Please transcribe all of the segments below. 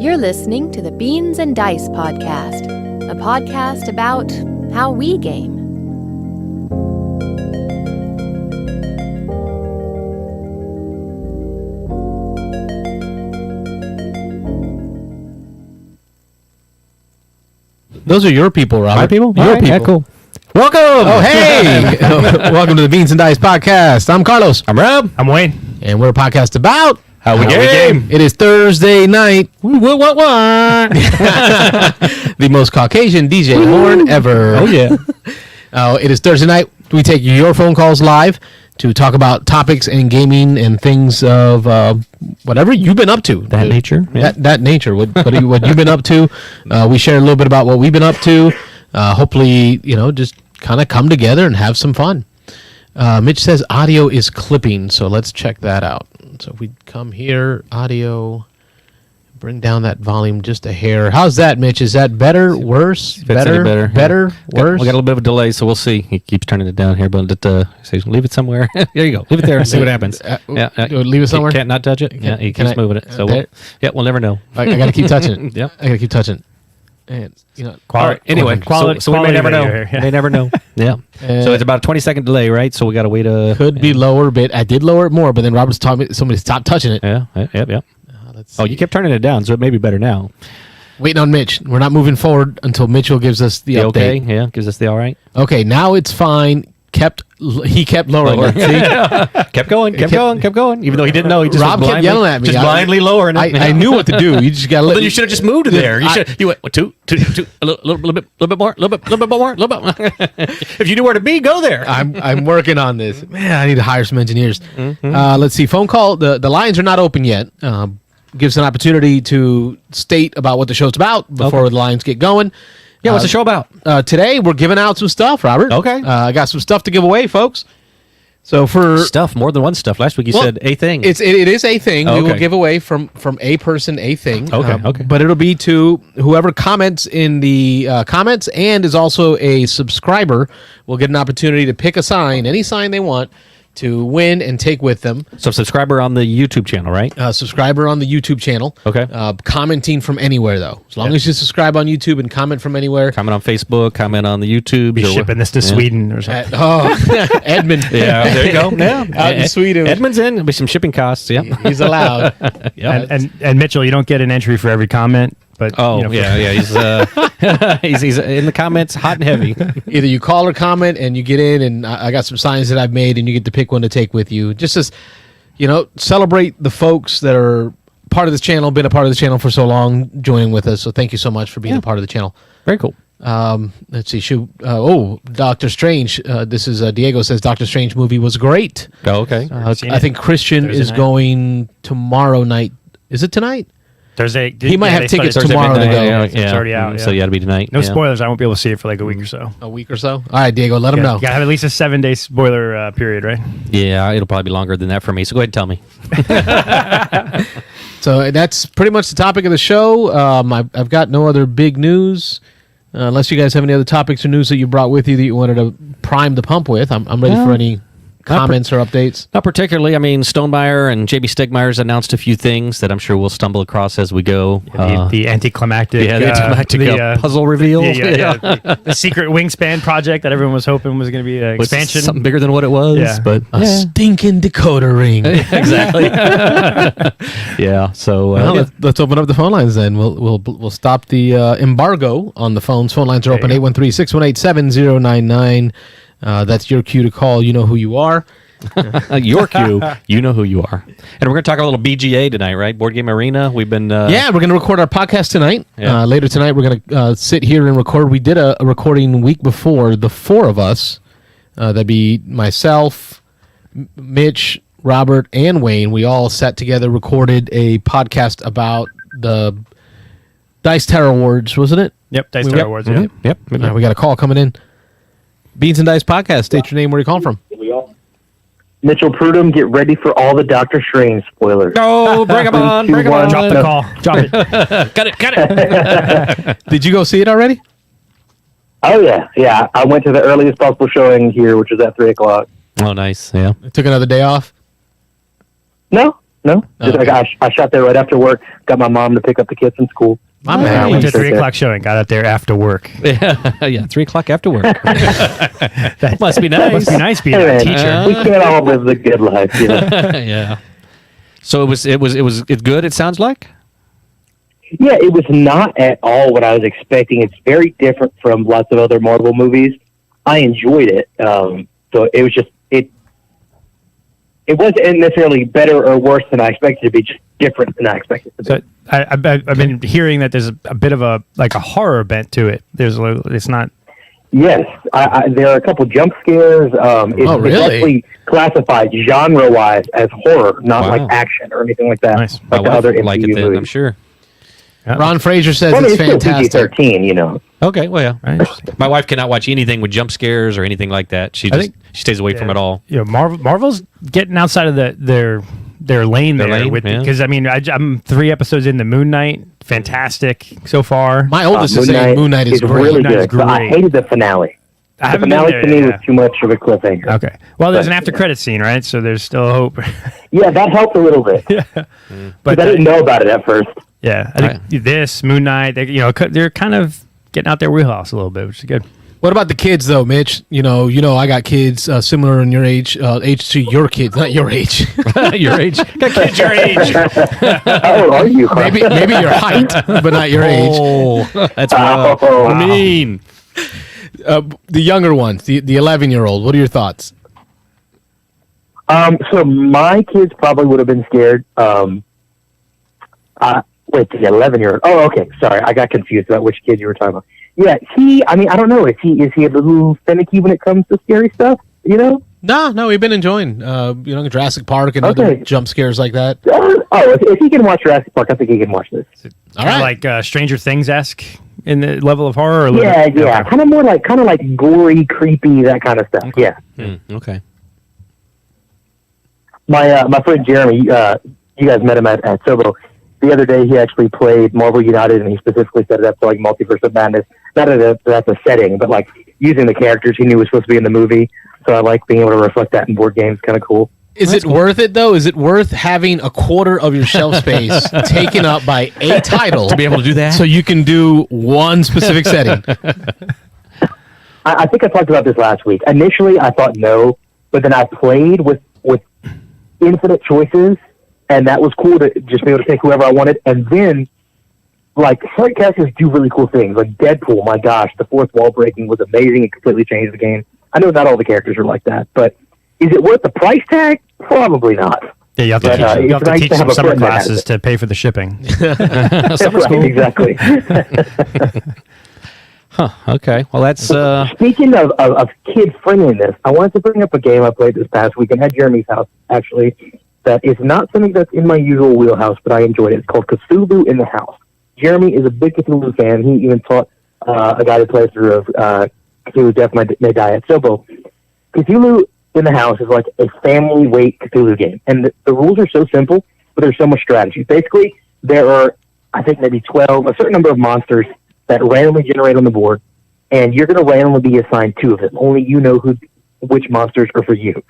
You're listening to the Beans and Dice podcast, a podcast about how we game. Those are your people, Robert. My people? Your people. Yeah, cool. Welcome! Oh, hey! Welcome to the Beans and Dice podcast. I'm Carlos. I'm Rob. I'm Wayne. And we're a podcast about How we game. It is Thursday night. What? The most Caucasian DJ horn ever. Oh, yeah. It is Thursday night. We take your phone calls live to talk about topics and gaming and things of whatever you've been up to. That nature. Yeah. That nature. What you've been up to. We share a little bit about what we've been up to. Hopefully, just kind of come together and have some fun. Mitch says audio is clipping, so let's check that out. So if we come here, audio, bring down that volume just a hair. How's that, Mitch? Is that better, worse, better, worse? We got a little bit of a delay, so we'll see. He keeps turning it down here, but says leave it somewhere. There you go. Leave it there and see what happens. Leave it somewhere? Can't not touch it. Yeah, he keeps moving it. So we'll never know. I got to keep touching it. Yep. I got to keep touching it. And, all right, anyway, so we may never know. Here, yeah. May never know. Yeah. So it's about a 20-second delay, right? So we got to wait a... Could be lower a bit. I did lower it more, but then Robert's telling me somebody stopped touching it. Yeah. Let's you kept turning it down, so it may be better now. Waiting on Mitch. We're not moving forward until Mitchell gives us the update. Okay, yeah, gives us the all right. Okay, now it's fine. He kept lowering it. See? kept going. Even though he didn't know, he just Rob kept yelling at me. Just blindly lowering it. I knew what to do. You just got to Then you should have just moved there. You went two, a little bit more, a little bit more. If you knew where to be, go there. I'm working on this. Man, I need to hire some engineers. Let's see. Phone call. The lines are not open yet. Gives an opportunity to state about what the show's about before the lines get going. Yeah, what's the show about? Today, we're giving out some stuff, Robert. Okay. I got some stuff to give away, folks. So for stuff, more than one stuff. Last week you said a thing. It is a thing. Oh, we will give away from a person a thing. Okay. But it'll be to whoever comments in the comments and is also a subscriber will get an opportunity to pick a sign, any sign they want, to win and take with them. So subscriber on the YouTube channel, right? Subscriber on the YouTube channel. Okay. Commenting from anywhere, though. As long as you subscribe on YouTube and comment from anywhere. Comment on Facebook, comment on the YouTube. Be shipping this to Sweden or something. Edmund. Yeah, there you go. Yeah. Out in Sweden. Edmund's in. There'll be some shipping costs. Yeah. He's allowed. Yeah. And Mitchell, you don't get an entry for every comment. But, he's in the comments hot and heavy. Either you call or comment and you get in, and I got some signs that I've made, and you get to pick one to take with you. Just as, celebrate the folks that are part of this channel, been a part of the channel for so long, joining with us. So thank you so much for being a part of the channel. Very cool. Let's see. Doctor Strange. This is Diego says Doctor Strange movie was great. Oh, okay. I think Christian Thursday is night. going tomorrow night. Is it tonight? Thursday. He might have tickets tomorrow to go. It's already out. So you got to be tonight. No spoilers. I won't be able to see it for like a week or so. A week or so? All right, Diego, let him know. You got to have at least a 7-day spoiler period, right? Yeah, it'll probably be longer than that for me. So go ahead and tell me. So that's pretty much the topic of the show. I've got no other big news. Unless you guys have any other topics or news that you brought with you that you wanted to prime the pump with. I'm ready for any comments or updates. Not particularly. I mean, Stonemeyer and JB Stegmeyer's announced a few things that I'm sure we'll stumble across as we go. The anticlimactic, puzzle reveal. The secret wingspan project that everyone was hoping was going to be an expansion. Something bigger than what it was. But a stinking decoder ring. Exactly. Yeah. So let's open up the phone lines then. We'll stop the embargo on the phones. Phone lines are open 813-618-7099. That's your cue to call. You know who you are. Your cue. You know who you are. And we're going to talk a little BGA tonight, right? Board Game Arena. We've been... we're going to record our podcast tonight. Yeah. Later tonight, we're going to sit here and record. We did a recording week before, the four of us. That'd be myself, Mitch, Robert, and Wayne. We all sat together, recorded a podcast about the Dice Tower Awards, wasn't it? Yep, Dice Tower Awards. Mm-hmm. Yep. We got a call coming in. Beans and Dice Podcast. State your name, where you calling from. Mitchell Prudhomme, get ready for all the Doctor Strange spoilers. Oh, bring them on. Bring them on. Drop the call. Drop it. Cut it. Did you go see it already? Oh, yeah. I went to the earliest possible showing here, which was at 3 o'clock. Oh, nice. Yeah. Took another day off? No, No, just Okay. I shot there right after work. Got my mom to pick up the kids from school. My I man. went to Straight 3 o'clock show and got out there after work. Yeah, 3 o'clock after work. That must be nice. Must be nice being Hey, a man, teacher. we can't all live the good life, you know. Yeah. So it's good. It sounds like. Yeah, it was not at all what I was expecting. It's very different from lots of other Marvel movies. I enjoyed it. So it was just it wasn't necessarily better or worse than I expected it to be, just different than I expected it to be. So I've been hearing that there's a bit of a horror bent to it. It's not. Yes, there are a couple jump scares. It's really? actually classified genre-wise as horror, not Wow. like action or anything like that. Nice. My Like the wife other would like it MCU then, movies. I'm sure. Ron Fraser says Well, I mean, it's it's still fantastic. PG-13, you know. Okay, well, yeah. Right, interesting. My wife cannot watch anything with jump scares or anything like that. She think- stays away from it all. You know, Marvel's getting outside of their lane Their there lane, with yeah. because I mean I'm 3 episodes into Moon Knight, fantastic so far. My oldest is saying Moon Knight is great. really Moon Knight is good. But I great. hated the finale. I The haven't been finale there to me yet, was too much of a cliffhanger. yeah. Okay. Well, there's an But- after credit scene, right? So there's still hope. Yeah, that helped a little bit. But I didn't know about it at first. yeah, I think this Moon Knight, they're kind of getting out their wheelhouse a little bit, which is good. What about the kids, though, Mitch? You know, I got kids similar in your age to your kids, not your age. Your age. Got kids your age. How old are you? maybe your height, but not your age. Oh, that's Oh, wow. mean. The younger ones, the 11-year-old. What are your thoughts? So my kids probably would have been scared. Wait, the 11-year-old. Oh, okay. Sorry, I got confused about which kid you were talking about. Yeah, I mean, I don't know. Is he a little finicky when it comes to scary stuff? You know? No, we've been enjoying, Jurassic Park and other Okay. jump scares like that. If he can watch Jurassic Park, I think he can watch this. All right. Like Stranger Things-esque in the level of horror. Or a little Yeah, bit? yeah. Okay. Kind of like gory, creepy, that kind of stuff. Yeah. Okay. My friend Jeremy, you guys met him at Sobo. The other day, he actually played Marvel United, and he specifically set it up for like Multiverse of Madness. Not that's a setting, but like using the characters he knew was supposed to be in the movie. So I like being able to reflect that in board games. Kind of cool. Is it worth it, though? Is it worth having a quarter of your shelf space taken up by a title To be able to do that? so you can do one specific setting? I think I talked about this last week. Initially, I thought no, but then I played with infinite choices, and that was cool to just be able to take whoever I wanted. And then, like, certain characters do really cool things. Like Deadpool, my gosh, the fourth wall breaking was amazing. It completely changed the game. I know not all the characters are like that, but is it worth the price tag? Probably not. Yeah, you have to But, teach, you have it's to nice teach to have some a summer friend that has classes it. to pay for the shipping. Right, exactly. Okay. Well, that's Speaking of kid friendliness, I wanted to bring up a game I played this past weekend at Jeremy's house, actually, that is not something that's in my usual wheelhouse, but I enjoyed it. It's called Cthulhu in the House. Jeremy is a big Cthulhu fan. He even taught a guy to play through of Cthulhu Death May Die at Sobo. Cthulhu in the House is like a family weight Cthulhu game, and the rules are so simple, but there's so much strategy. Basically, there are, I think, maybe 12, a certain number of monsters that randomly generate on the board, and you're going to randomly be assigned 2 of them. Only you know which monsters are for you.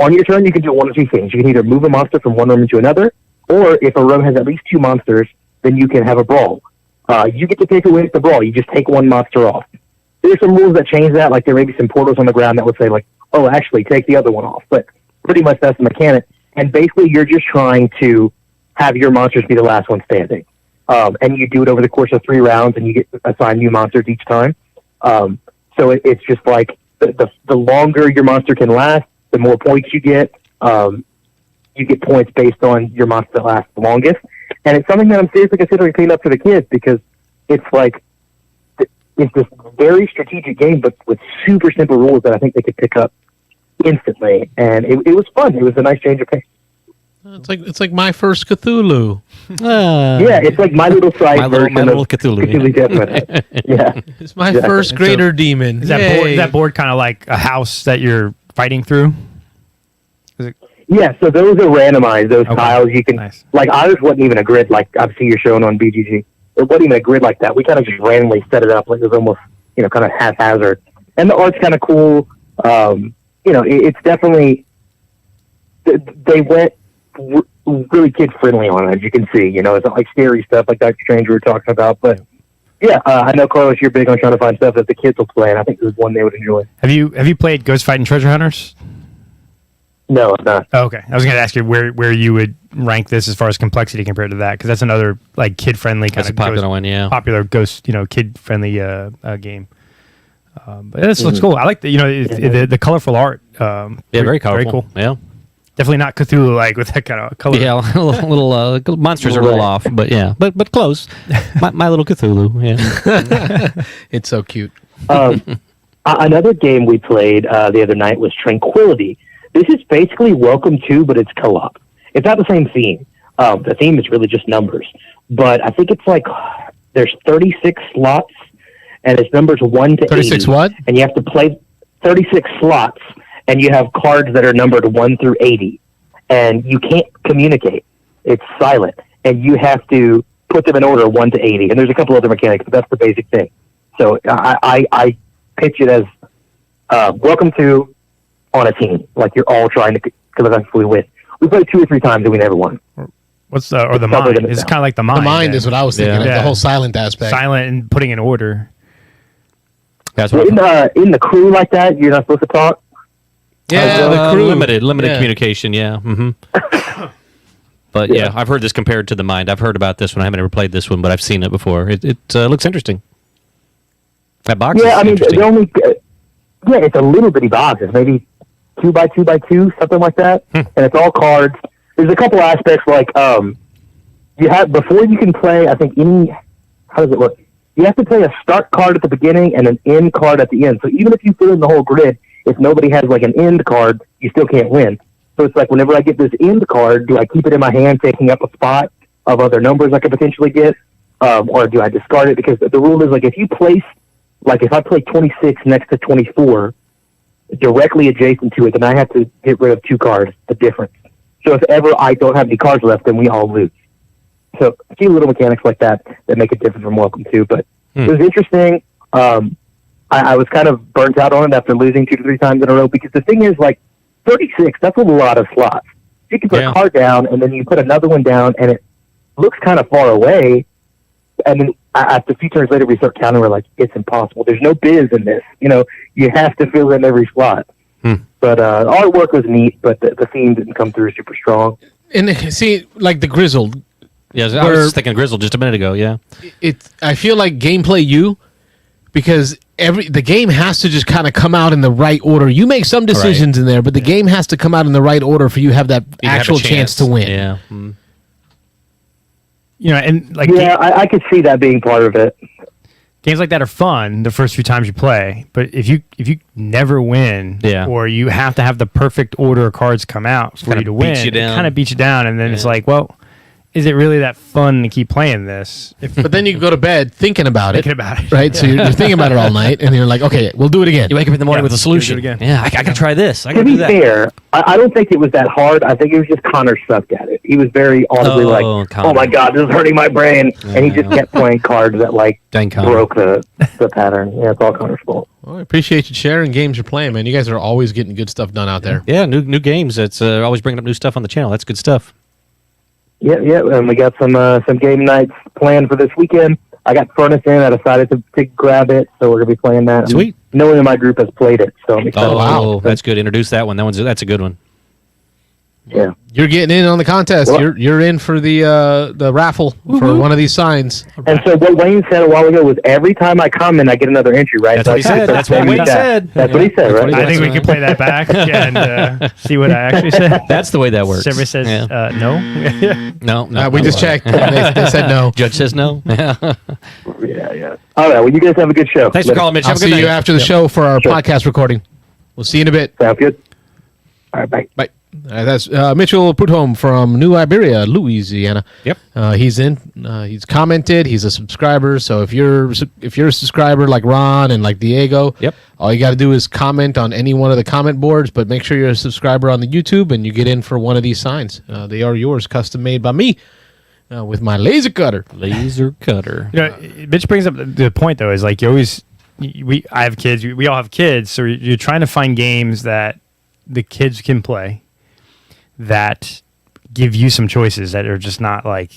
On your turn, you can do one of 2 things. You can either move a monster from one room into another, or if a room has at least 2 monsters, then you can have a brawl. You get to pick who wins the brawl. You just take one monster off. There's some rules that change that, like there may be some portals on the ground that would say, like, oh, actually, take the other one off. But pretty much that's the mechanic. And basically, you're just trying to have your monsters be the last one standing. And you do it over the course of 3 rounds, and you get assigned new monsters each time. So it's just like the longer your monster can last, the more points you get. You get points based on your monster that lasts the longest. And it's something that I'm seriously considering picking up for the kids because it's like it's this very strategic game, but with super simple rules that I think they could pick up instantly. And it was fun. It was a nice change of pace. It's like my first Cthulhu. Yeah, it's like My Little Size My Little- version My of Little Cthulhu, Death Metal. Yeah. It's my Exactly. first greater demon. Is Yay. that board kind of like a house that you're fighting through? Yeah, so those are randomized, those Okay. tiles. You can, Nice. like, ours wasn't even a grid like I've seen you showing on BGG. It wasn't even a grid like that. We kind of just randomly set it up like it was almost, kind of haphazard. And the art's kind of cool. It's definitely, they went really kid friendly on it, as you can see. You know, it's not like scary stuff like Dr. Strange we were talking about. But yeah, I know, Carlos, you're big on trying to find stuff that the kids will play, and I think this is one they would enjoy. Have you played Ghost Fighting Treasure Hunters? No, it's not. Oh, okay, I was going to ask you where you would rank this as far as complexity compared to that, because that's another like kid friendly kind That's a of popular one, yeah. popular Ghost kid friendly game. But this looks cool. I like the colorful art. Yeah, very colorful. Very cool. Yeah. Definitely not Cthulhu like with that kind of color. Yeah, little monsters are a little off, but yeah, but close. My little Cthulhu, yeah. It's so cute. Another game we played the other night was Tranquility. This is basically Welcome to, but it's co-op. It's not the same theme. The theme is really just numbers. But I think it's like there's 36 slots, and it's numbers 1 to 36 80. what? And you have to play 36 slots, and you have cards that are numbered 1 through 80. And you can't communicate. It's silent. And you have to put them in order 1 to 80. And there's a couple other mechanics, but that's the basic thing. So I pitch it as Welcome to on a team. Like you're all trying to eventually win. We played 2 or 3 times and we never won. What's the mind? It's kind of like the mind. The mind is what I was thinking of, the whole silent aspect. Silent and putting in order. That's Well, what in the crew like that, you're not supposed to talk. Yeah, the crew. limited Yeah. communication, yeah. Mm-hmm. But yeah, I've heard this compared to the mind. I've heard about this one. I haven't ever played this one, but I've seen it before. It looks interesting. That box is interesting. the only it's a little bitty box. It's maybe 2 by 2 by 2, something like that, and it's all cards. There's a couple aspects like you have before you can play. I think how does it work? You have to play a start card at the beginning and an end card at the end. So even if you fill in the whole grid, if nobody has like an end card, you still can't win. So it's like whenever I get this end card, do I keep it in my hand, taking up a spot of other numbers I could potentially get, or do I discard it? Because the rule is like if you place, like if I play 26 next to 24, directly adjacent to it, then I have to get rid of 2 cards, the difference. So if ever I don't have any cards left, then we all lose. So a few little mechanics like that make it different from Welcome to, but it was interesting. I was kind of burnt out on it after losing 2 to 3 times in a row because the thing is, like, 36, that's a lot of slots. You can put a card down, and then you put another one down, and it looks kind of far away. And then after a few turns later, we start counting. We're like, it's impossible. There's no biz in this. You have to fill in every slot. But the artwork was neat, but the theme didn't come through super strong. And see, like the Grizzled. Yeah, I was just thinking Grizzle just a minute ago, yeah. I feel like gameplay because the game has to just kind of come out in the right order. You make some decisions in there, but the game has to come out in the right order for you to have that actual chance to win. Yeah. And like I could see that being part of it. games like that are fun the first few times you play, but if you never win, or you have to have the perfect order of cards come out for you to win, it kind of beats you down, and then it's like, well, is it really that fun to keep playing this? But then you go to bed thinking about it, right? Yeah. So you're thinking about it all night, and you're like, okay, we'll do it again. You wake up in the morning with a solution. Again. Yeah, I got to try this. I to be fair, I don't think it was that hard. I think it was just Connor sucked at it. He was very audibly Connor. oh my God, this is hurting my brain. And he just kept playing cards that broke the pattern. Yeah, it's all Connor's fault. Well, I appreciate you sharing games you're playing, man. You guys are always getting good stuff done out there. Yeah, new games. It's always bringing up new stuff on the channel. That's good stuff. Yeah, and we got some game nights planned for this weekend. I got Furnace in. I decided to grab it, so we're gonna be playing that. Sweet. And no one in my group has played it, so I'm excited. Oh, wow, that's good. Introduce that one. That's a good one. Yeah, you're getting in on the contest. Well, you're in for the raffle for one of these signs. And so what Wayne said a while ago was every time I comment, I get another entry, right? That's what he said. That's what Wayne said. That's what he said, right? I think we can play that back and see what I actually said. That's the way that works. Everybody says no. No. We just checked. They said no. Judge says no. Yeah. All right. Well, you guys have a good show. Thanks for calling, Mitch. I'll see you after the show for our podcast recording. We'll see you in a bit. Sounds good. All right. Bye. Bye. That's Mitchell Prudhomme from New Iberia, Louisiana. Yep. He's in. He's commented. He's a subscriber. So if you're a subscriber like Ron and like Diego, all you got to do is comment on any one of the comment boards. But make sure you're a subscriber on the YouTube, and you get in for one of these signs. They are yours, custom made by me with my laser cutter. Laser cutter. Mitch brings up the point though. Is like I have kids. We all have kids. So you're trying to find games that the kids can play, that give you some choices that are just not like,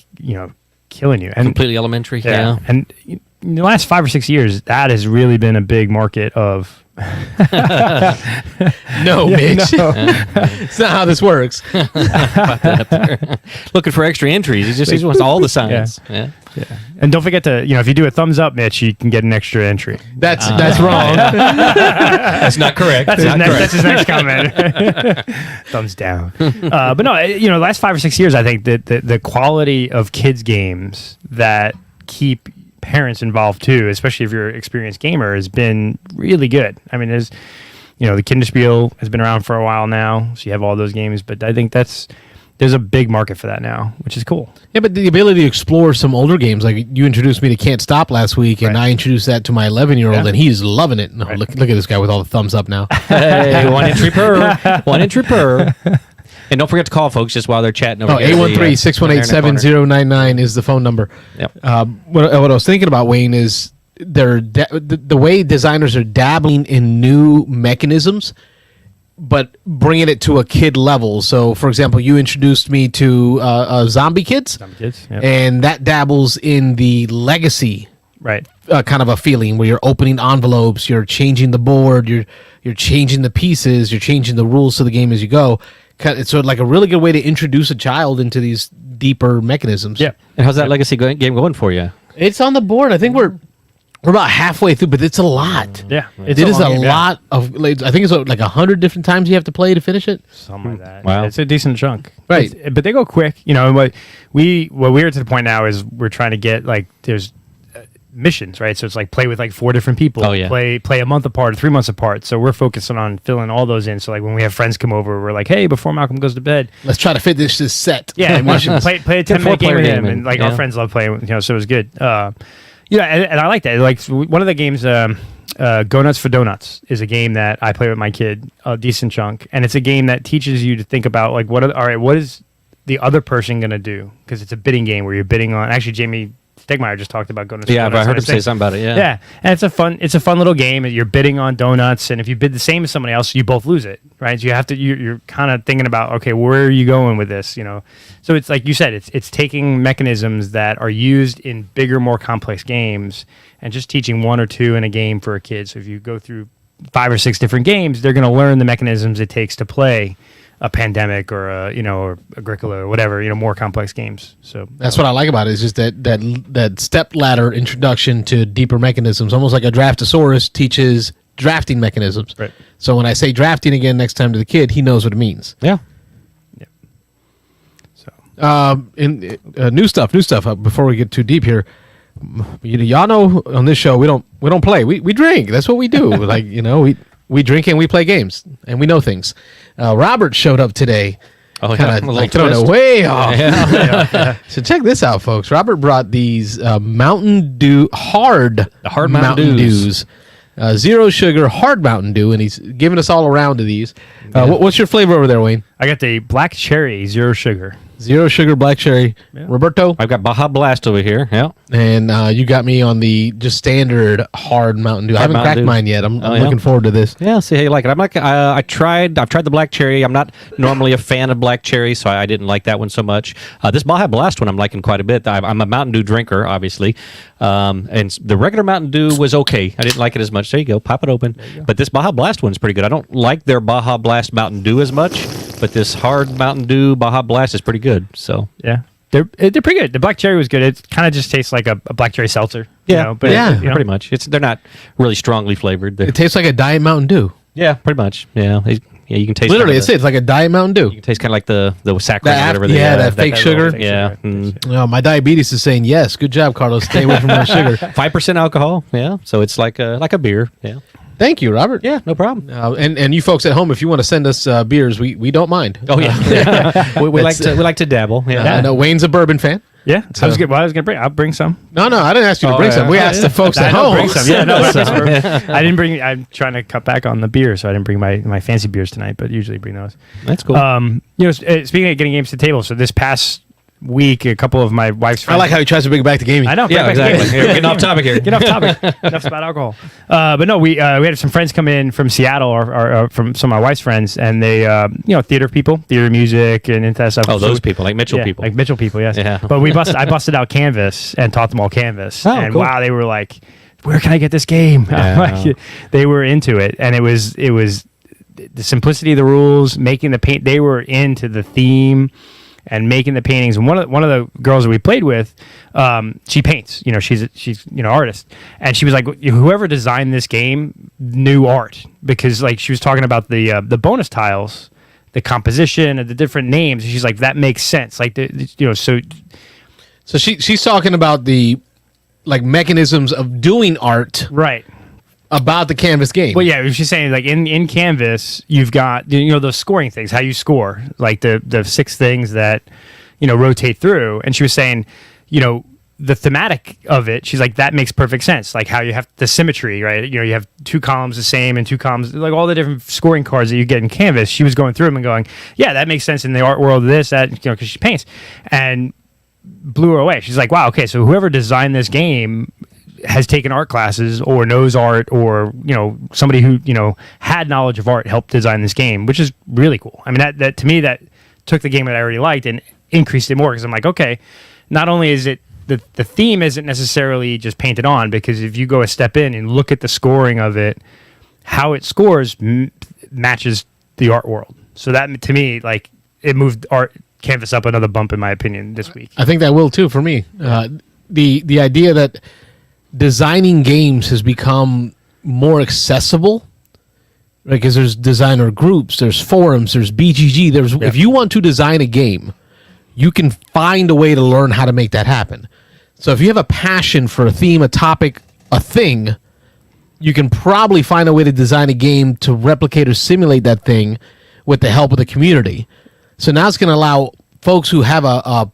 killing you. And completely elementary. Yeah. And in the last 5 or 6 years, that has really been a big market of. No, Mitch. No. It's not how this works. Looking for extra entries. He just wants all the signs. Yeah. And don't forget to, if you do a thumbs up, Mitch, you can get an extra entry. That's wrong. That's not correct. That's his next comment. Thumbs down. But no, the last 5 or 6 years, I think that the quality of kids games that keep parents involved too, especially if you're an experienced gamer, has been really good. I mean, there's, the Kinderspiel has been around for a while now, so you have all those games, but I think there's a big market for that now, which is cool. Yeah, but the ability to explore some older games, like you introduced me to Can't Stop last week, and I introduced that to my 11-year-old, and he's loving it. No, look at this guy with all the thumbs up now. Hey, one entry per. One entry per. And don't forget to call, folks, just while they're chatting over here. 813-618-7099 is the phone number. Yep. What I was thinking about, Wayne, is the way designers are dabbling in new mechanisms, but bringing it to a kid level. So, for example, you introduced me to Zombie Kids. Yep. And that dabbles in the legacy kind of a feeling where you're opening envelopes, you're changing the board, you're changing the pieces, you're changing the rules to the game as you go. It's sort of like a really good way to introduce a child into these deeper mechanisms. Yeah. And how's that legacy game going for you? It's on the board. I think we're about halfway through, but it's a lot. Yeah. It is a lot of. I think it's like 100 different times you have to play to finish it. Something like that. Wow. It's a decent chunk. Right. But they go quick. What we're to the point now is we're trying to get there's missions, right? So it's like play with 4 different people. Oh, yeah. Play a month apart or 3 months apart. So we're focusing on filling all those in. So when we have friends come over, we're like, hey, before Malcolm goes to bed, let's try to fit this set. Yeah, and we should play a 10-minute game with him, and our friends love playing. So it was good. And I like that. Like one of the games, Go Nuts for Donuts, is a game that I play with my kid a decent chunk, and it's a game that teaches you to think about what is the other person going to do, because it's a bidding game where you're bidding on. Actually, Jamie Stegmeyer just talked about Go Nuts. Yeah, I heard him say something about it. Yeah, and it's a fun little game. You're bidding on donuts, and if you bid the same as somebody else, you both lose it, right? So you have to. You're kind of thinking about, okay, where are you going with this? So it's like you said, it's taking mechanisms that are used in bigger, more complex games, and just teaching 1 or 2 in a game for a kid. So if you go through 5 or 6 different games, they're going to learn the mechanisms it takes to play a Pandemic or or Agricola or whatever, more complex games. So that's what I like about it, is just that step ladder introduction to deeper mechanisms, almost like a Draftosaurus teaches drafting mechanisms. Right. So when I say drafting again next time to the kid, he knows what it means. Yeah. So new stuff. Before we get too deep here, y'all know on this show we don't play. We drink. That's what we do. We drink and we play games and we know things. Robert showed up today. Oh, kind of throwing it way off. Yeah. So check this out, folks. Robert brought these Mountain Dew hard Mountain Dews. 0 sugar hard Mountain Dew, and he's giving us all around to these. What's your flavor over there, Wayne? I got the black cherry 0 sugar. 0 sugar black cherry. Yeah. Roberto? I've got Baja Blast over here. Yeah. And you got me on the just standard hard Mountain Dew. I haven't cracked mine yet. I'm looking forward to this. Yeah, see how you like it. I've tried the black cherry. I'm not normally a fan of black cherry, so I didn't like that one so much. This Baja Blast one I'm liking quite a bit. I'm a Mountain Dew drinker, obviously. And the regular Mountain Dew was okay. I didn't like it as much. There you go. Pop it open. But this Baja Blast one's pretty good. I don't like their Baja Blast Mountain Dew as much, but this hard Mountain Dew Baja Blast is pretty good. So yeah, they're pretty good. The black cherry was good. It kind of just tastes like a black cherry seltzer. Yeah, pretty much. They're not really strongly flavored. It tastes like a Diet Mountain Dew. Yeah, pretty much. Yeah, you can taste literally. It's like a Diet Mountain Dew. You can taste kind of like the saccharine, whatever. That fake sugar. Yeah. My diabetes is saying yes. Good job, Carlos. Stay away from that sugar. 5% alcohol. Yeah, so it's like a beer. Yeah. Thank you, Robert. Yeah, no problem. And you folks at home, if you want to send us beers, we don't mind. Oh yeah, we like to dabble. Yeah, I know Wayne's a bourbon fan. Yeah, so. I'll bring some. No, I didn't ask you to bring some. We asked the folks at home. Bring some. Yeah, no, I didn't bring. I'm trying to cut back on the beer, so I didn't bring my fancy beers tonight. But usually bring those. That's cool. Speaking of getting games to the table, so this past week, a couple of my wife's friends. I like how he tries to bring it back to gaming. I know. Yeah, exactly. Getting off topic here. Get off topic. Enough about alcohol. But no, we had some friends come in from Seattle, or from some of my wife's friends, and they, theater people, theater music, and into that stuff. Oh, those people, like Mitchell people. Like Mitchell people, yes. Yeah. But I busted out Canvas and taught them all Canvas. Oh, and cool. wow, they were like, where can I get this game? Yeah. They were into it, and it was the simplicity of the rules, making the paint. They were into the theme and making the paintings. And one of the girls that we played with, she paints. She's artist, and she was like, whoever designed this game knew art, because like she was talking about the bonus tiles, the composition, and the different names. She's like, that makes sense. Like So she's talking about the like mechanisms of doing art, right. About the Canvas game. Well, yeah, she's saying like in Canvas, you've got those scoring things, how you score, like the 6 things that rotate through. And she was saying, the thematic of it, she's like, that makes perfect sense. Like how you have the symmetry, right? You have 2 columns the same and 2 columns, like all the different scoring cards that you get in Canvas. She was going through them and going, yeah, that makes sense in the art world of this, that, because she paints, and blew her away. She's like, wow, okay, so whoever designed this game has taken art classes or knows art, or somebody who had knowledge of art helped design this game, which is really cool. I mean, that to me, that took the game that I already liked and increased it more, because I'm like, okay, not only is it the theme isn't necessarily just painted on, because if you go a step in and look at the scoring of it, how it scores matches the art world. So that to me, like, it moved art Canvas up another bump in my opinion this week. I think that will too for me. The idea that designing games has become more accessible, right? Because there's designer groups, there's forums, there's BGG. If you want to design a game, you can find a way to learn how to make that happen. So if you have a passion for a theme, a topic, a thing, you can probably find a way to design a game to replicate or simulate that thing with the help of the community. So now it's going to allow folks who have a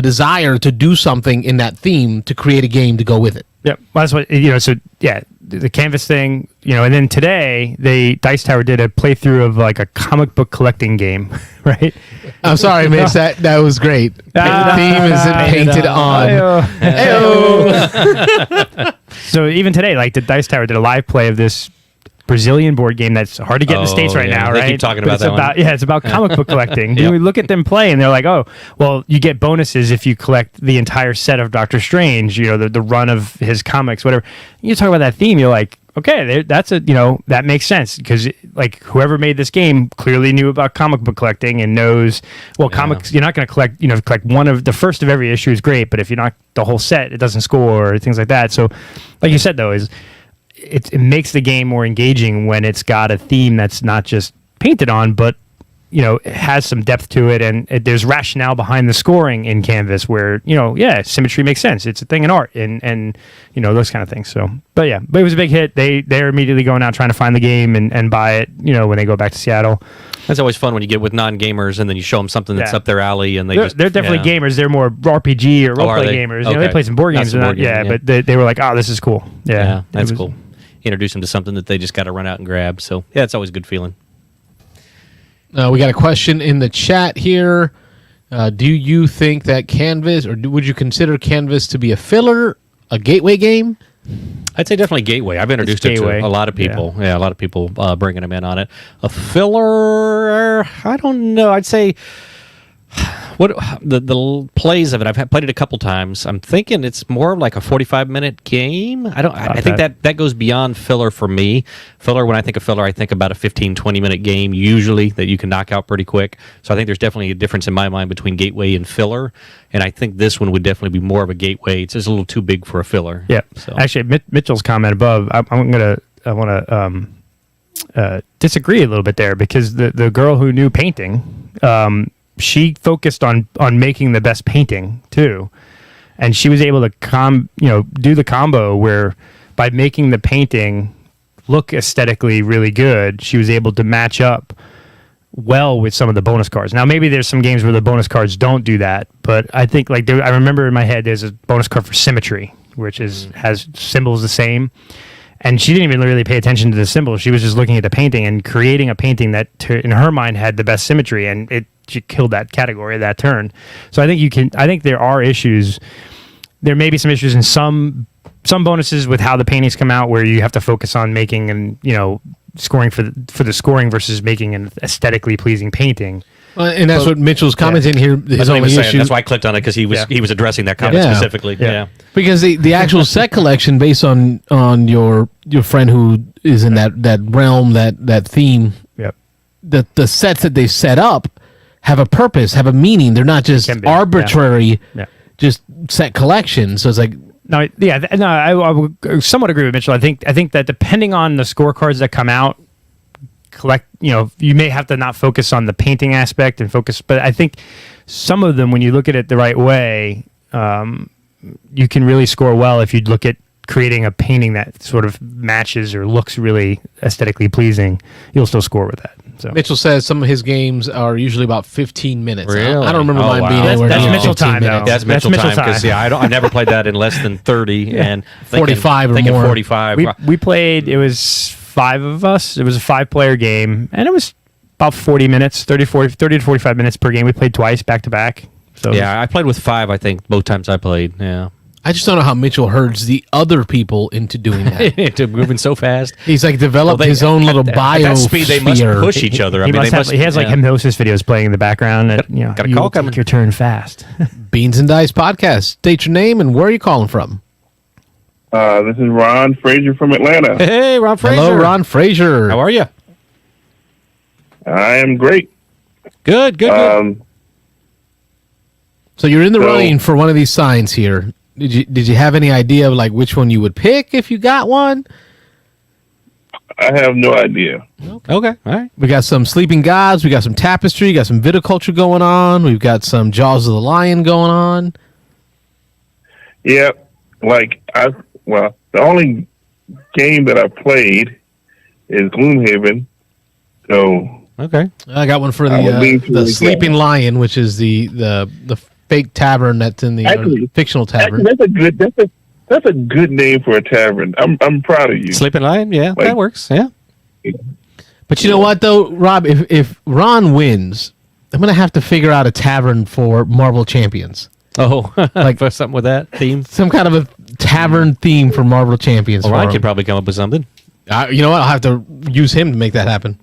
desire to do something in that theme to create a game to go with it. Yeah, well, that's what so yeah, the Canvas thing, and then today Dice Tower did a playthrough of like a comic book collecting game, right? I'm sorry, Mitch, that was great. The theme isn't painted on. Ayo. So even today, like the Dice Tower did a live play of this Brazilian board game that's hard to get in the States right now, right? They keep talking about that one. Yeah, it's about comic book collecting. Yep. We look at them play, and they're like, oh, well, you get bonuses if you collect the entire set of Doctor Strange, the run of his comics, whatever. You talk about that theme, you're like, okay, that's that makes sense, because like whoever made this game clearly knew about comic book collecting and knows, comics, you're not going to collect, collect one of the first of every issue is great, but if you're not the whole set, it doesn't score, or things like that. So like you said, though, it makes the game more engaging when it's got a theme that's not just painted on, but it has some depth to it, and there's rationale behind the scoring in Canvas where symmetry makes sense. It's a thing in art, and those kind of things. So, but it was a big hit. They're immediately going out trying to find the game and buy it. When they go back to Seattle. That's always fun when you get with non-gamers and then you show them something that's up their alley, and they're definitely gamers. They're more RPG or role-play gamers. Okay. They play some board games, but they were like, oh, this is cool. Yeah, that's cool. Introduce them to something that they just got to run out and grab. So yeah, it's always a good feeling. We got a question in the chat here. Do you think that Canvas, or would you consider Canvas to be a filler, a gateway game? I'd say definitely gateway. I've introduced it to a lot of people. Yeah, a lot of people bringing them in on it. A filler, I don't know. I'd say what the plays of it. I've played it a couple times. I'm thinking it's more like a 45-minute game. I think that goes beyond filler for me. Filler, when I think of filler, I think about a 15-20-minute game usually that you can knock out pretty quick. So I think there's definitely a difference in my mind between gateway and filler. And I think this one would definitely be more of a gateway. It's just a little too big for a filler. Yeah. So. Actually, Mitchell's comment above, I want to disagree a little bit there, because the girl who knew painting, she focused on making the best painting too, and she was able to do the combo where by making the painting look aesthetically really good, she was able to match up well with some of the bonus cards. Now maybe there's some games where the bonus cards don't do that, but I think I remember in my head there's a bonus card for symmetry, which has symbols the same. And she didn't even really pay attention to the symbols. She was just looking at the painting and creating a painting that, in her mind, had the best symmetry. And she killed that category, that turn. So I think there are issues. There may be some issues in some bonuses with how the paintings come out, where you have to focus on making and scoring for the scoring versus making an aesthetically pleasing painting. And that's what Mitchell's comments in here. That's why I clicked on it, because he was addressing that comment specifically. Yeah. Because the actual set collection, based on your friend who is in that realm, that theme. Yep. The sets that they set up have a purpose, have a meaning. They're not just arbitrary, just set collections. So it's like. No, I would somewhat agree with Mitchell. I think that depending on the scorecards that come out, you may have to not focus on the painting aspect and focus, but I think some of them, when you look at it the right way, you can really score well if you look at creating a painting that sort of matches or looks really aesthetically pleasing. You'll still score with that. So Mitchell says some of his games are usually about 15 minutes. Really? I don't remember mine being anywhere that's near Mitchell time, though. That's Mitchell time, because I never played that in less than 30 and 45 or more. 45. We played. It was 5 of us. It was a 5-player game, and it was about 40 minutes, 30 to 45 minutes per game. We played twice, back to back. So I played with 5. I think both times I played. Yeah. I just don't know how Mitchell herds the other people into doing that. Into moving so fast. He's like developed his own little biosphere. At that speed, they must push each other. He has like hypnosis videos playing in the background. That, got a call coming. Take your turn fast. Beans and Dice podcast. State your name and where are you calling from? This is Ron Frazier from Atlanta. Hey, Ron Frazier. Hello, Ron Frazier. How are you? I am great. Good. So you're in the running for one of these signs here. Did you have any idea of like which one you would pick if you got one? I have no idea. Okay. All right. We got some Sleeping Gods. We got some Tapestry. We got some Viticulture going on. We've got some Jaws of the Lion going on. Yeah, the only game that I played is Gloomhaven. So okay, I got one for the Sleeping Lion, which is the fake tavern that's in the fictional tavern. That's a good name for a tavern. I'm proud of you. Sleeping Lion, that works. Yeah. But you know what though, Rob? If Ron wins, I'm gonna have to figure out a tavern for Marvel Champions. Oh, for something with that theme, some kind of a tavern theme for Marvel Champions. Well, Ron could probably come up with something. You know what? I'll have to use him to make that happen.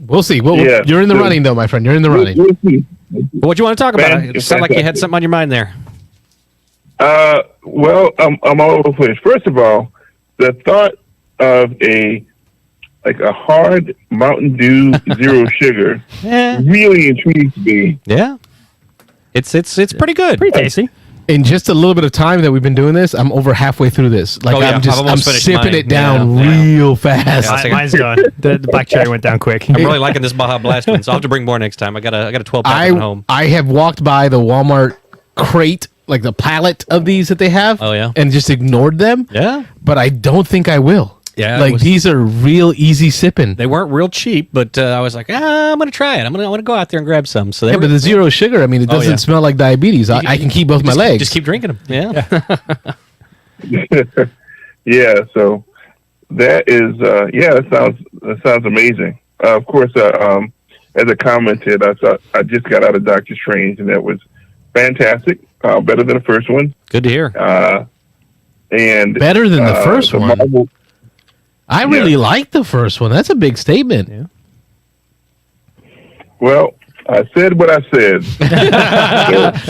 We'll see. You're in the running, though, my friend. You're in the running. What do you want to talk about? It sounded like you had something on your mind there. Well, I'm all over the place. First of all, the thought of a hard Mountain Dew Zero Sugar really intrigues me. Yeah, it's pretty good, pretty tasty. In just a little bit of time that we've been doing this, I'm over halfway through this. I'm sipping it down real fast. Mine's gone. The black cherry went down quick. I'm really liking this Baja Blast one, so I'll have to bring more next time. I got a 12-pack at home. I have walked by the Walmart crate, like the pallet of these that they have. Oh yeah, and just ignored them. Yeah, but I don't think I will. Yeah, these are real easy sipping. They weren't real cheap, but I was like, I'm gonna try it. I'm gonna go out there and grab some. So but the zero sugar, I mean, it doesn't smell like diabetes. I can keep both my legs. Just keep drinking them. Yeah. Yeah. So that is, that sounds amazing. Of course, as I commented, I just got out of Doctor Strange, and that was fantastic. Better than the first one. Good to hear. And better than the first one. Marvel, I really like the first one. That's a big statement. Yeah. Well, I said what I said.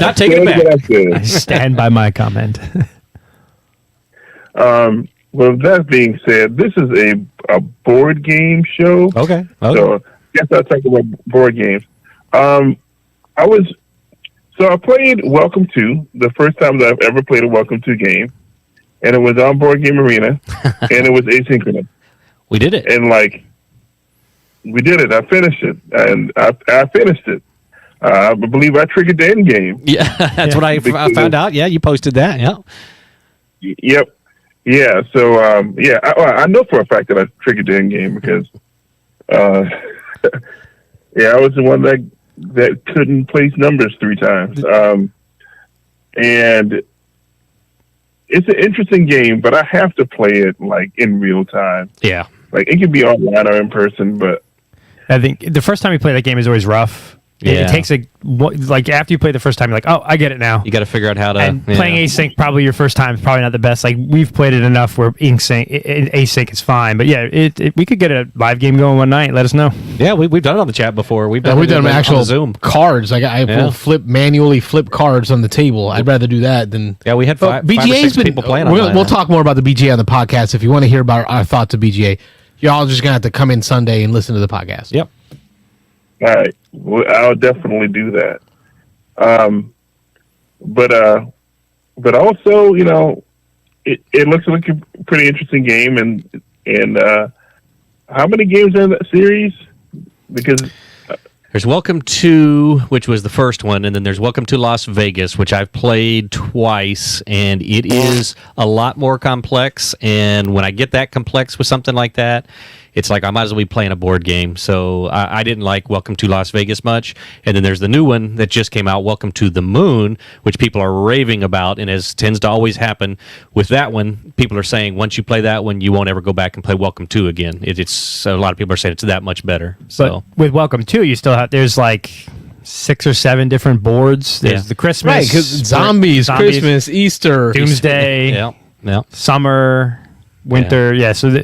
Not taking it back. I stand by my comment. Well, that being said, this is a board game show. Okay. So yes, I'll talk about board games. I played Welcome to, the first time that I've ever played a Welcome to game. And it was on Board Game Arena, and it was asynchronous. We did it. And we did it. I finished it. And I finished it. I believe I triggered the end game. Yeah, that's what I found out. Yeah, you posted that. Yeah. Yep. Yeah. So, I know for a fact that I triggered the end game because, I was the one that couldn't place numbers 3 times. And it's an interesting game, but I have to play it in real time. Yeah. It can be online or in person, but I think the first time you play that game is always rough. It takes like after you play the first time, you're like, oh, I get it now. You got to figure out how to. And playing async, probably your first time is probably not the best. Like we've played it enough where async is fine. But yeah, we could get a live game going one night. Let us know. Yeah, we've done it on the chat before. We've done actual Zoom cards. Like I will manually flip cards on the table. I'd rather do that than we had five or six people playing. We'll talk more about the BGA on the podcast if you want to hear about our thoughts of BGA. You're all just gonna have to come in Sunday and listen to the podcast. Yep. All right, well, I'll definitely do that. But also, it looks like a pretty interesting game. And how many games are in that series? Because there's Welcome to, which was the first one, and then there's Welcome to Las Vegas, which I've played twice, and it is a lot more complex. And when I get that complex with something like that, it's like I might as well be playing a board game. So I didn't like Welcome to Las Vegas much. And then there's the new one that just came out, Welcome to the Moon, which people are raving about. And as tends to always happen with that one, people are saying once you play that one, you won't ever go back and play Welcome to again. It's a lot of people are saying it's that much better. So but with Welcome to, you still have there's like 6 or 7 different boards. There's the Christmas, right? Because zombies, Christmas, Easter, Doomsday, summer. Winter, So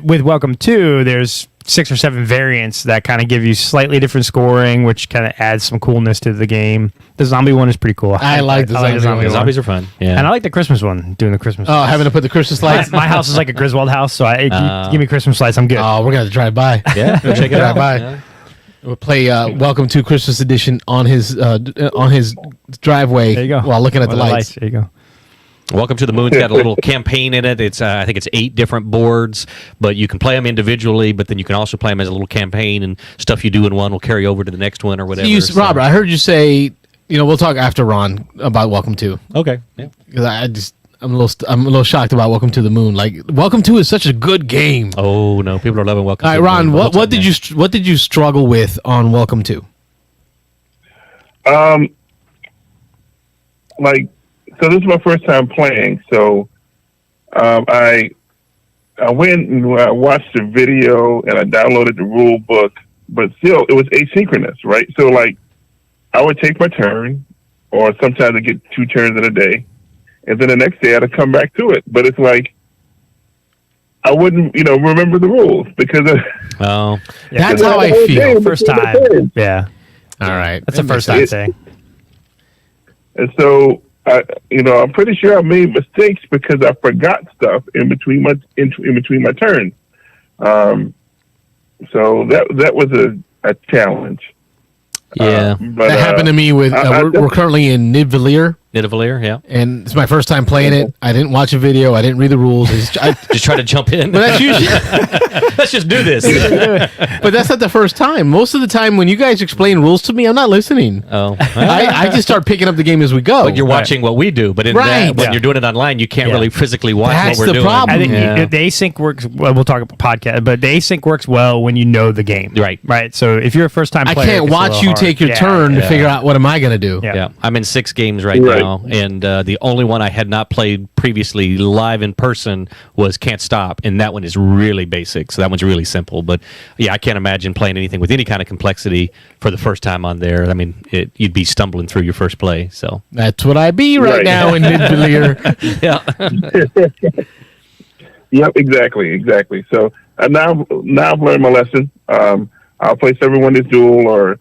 with Welcome to, there's 6 or 7 variants that kind of give you slightly different scoring, which kind of adds some coolness to the game. The zombie one is pretty cool. I like the zombie one. Zombies are fun. Yeah, and I like the Christmas one. Doing the Christmas. Oh, having to put the Christmas lights. My house is like a Griswold house, so give me Christmas lights. I'm good. Oh, we're gonna drive by. Yeah, check it out. Yeah. We'll play Welcome to Christmas Edition on his driveway. There you go. While looking at the lights. There you go. Welcome to the Moon's got a little campaign in it. It's I think it's 8 different boards, but you can play them individually, but then you can also play them as a little campaign, and stuff you do in one will carry over to the next one or whatever. So Robert, I heard you say, we'll talk after Ron about Welcome to. Okay. Yeah. Because I'm a little shocked about Welcome to the Moon. Like Welcome to is such a good game. Oh no, people are loving Welcome. All right, to Ron, the Moon. what did you struggle with on Welcome to? So this is my first time playing. So I went and watched the video and I downloaded the rule book, but still it was asynchronous, right? So like I would take my turn, or sometimes I get 2 turns in a day, and then the next day I'd come back to it. But it's like I wouldn't, remember the rules because that's how I feel. First time, yeah. All right, that's the first time thing. And so. I'm pretty sure I made mistakes because I forgot stuff in between my turns. So that was a challenge. Yeah, but that happened to me with. We're currently in Nidavellir. Yeah. And it's my first time playing it. I didn't watch a video. I didn't read the rules. I just try to jump in. But that's usually let's just do this. But that's not the first time. Most of the time, when you guys explain rules to me, I'm not listening. Oh, I just start picking up the game as we go. But you're watching what we do. But when you're doing it online, you can't really physically watch what we're doing. That's the problem. I think the async works. Well, we'll talk about podcast, but the async works well when you know the game. Right. So if you're a first time player, I can't watch you take your turn to figure out what am I going to do. Yeah, I'm in 6 games right now, and the only one I had not played previously live in person was Can't Stop, and that one is really basic, so that one's really simple. But yeah, I can't imagine playing anything with any kind of complexity for the first time on there. I mean, you'd be stumbling through your first play. So that's what I be right now in Nidavellir. Yeah. Yep, exactly. So now I've learned my lesson. I'll play 7 Wonders Duel or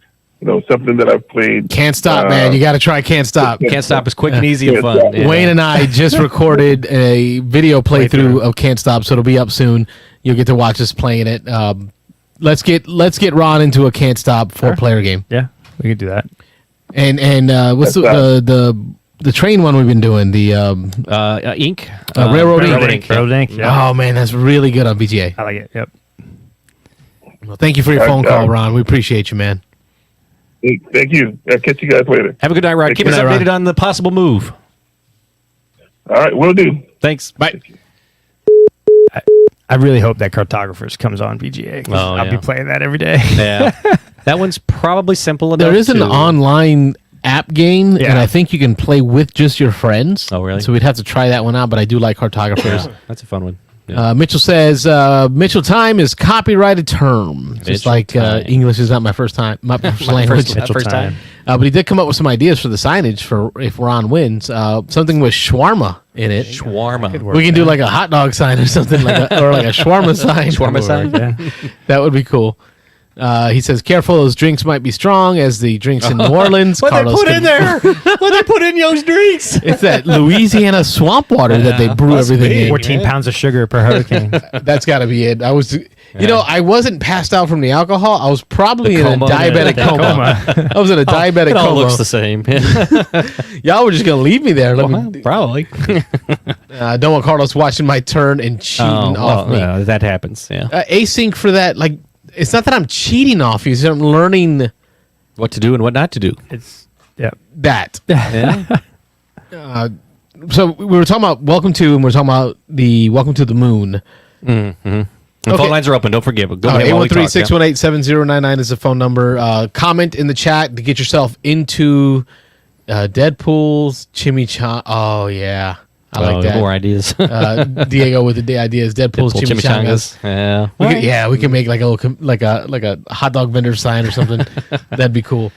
something that I've played. Can't Stop, man. You got to try Can't Stop. Can't Stop is quick and easy and fun. Yeah. Wayne and I just recorded a video playthrough of Can't Stop, so it'll be up soon. You'll get to watch us playing it. Let's get Ron into a Can't Stop 4-player game. Yeah, we can do that. And what's the train one we've been doing? The Ink? Railroad Ink. Railroad Ink. Yeah. Oh man, that's really good on BGA. I like it. Yep. Well, thank you for your phone call, Ron. We appreciate you, man. Thank you. I'll catch you guys later. Have a good night, Ron. Keep us updated on the possible move. All right, will do. Thanks. Bye. I really hope that Cartographers comes on VGA. I'll be playing that every day. Yeah. That one's probably simple enough. There is an online app game, and I think you can play with just your friends. Oh, really? So we'd have to try that one out, but I do like Cartographers. Yeah, that's a fun one. Mitchell says, Mitchell time is copyrighted term. Just like English is not my first time, my first language. First time. But he did come up with some ideas for the signage for if Ron wins. Something with shawarma in it. Shawarma. We can do like a hot dog sign or something, or like a shawarma sign. Shawarma sign? Yeah. That would be cool. He says, careful, those drinks might be strong as the drinks in New Orleans. What they put in there? What they put in those drinks? It's that Louisiana swamp water that they brew everything in. 14 pounds of sugar per hurricane. That's got to be it. I was, I wasn't passed out from the alcohol. I was probably in a coma, diabetic coma. I was in a diabetic It all coma. looks the same. Y'all were just going to leave me there. Probably. I don't want Carlos watching my turn and cheating off me. That happens, yeah. Async for that, like, it's not that I'm cheating off you. It's that I'm learning What to do and what not to do. It's that. Yeah. So we were talking about Welcome to, and we're talking about the Welcome to the Moon. And phone lines are open. Don't forget. Go ahead. 813-618-7099 is the phone number. Comment in the chat to get yourself into Deadpool's chimichanga. Oh, yeah. I like that. More ideas. Diego with the ideas. Deadpool's chimichangas. Yeah. We can make like a little, like a hot dog vendor sign or something. That'd be cool.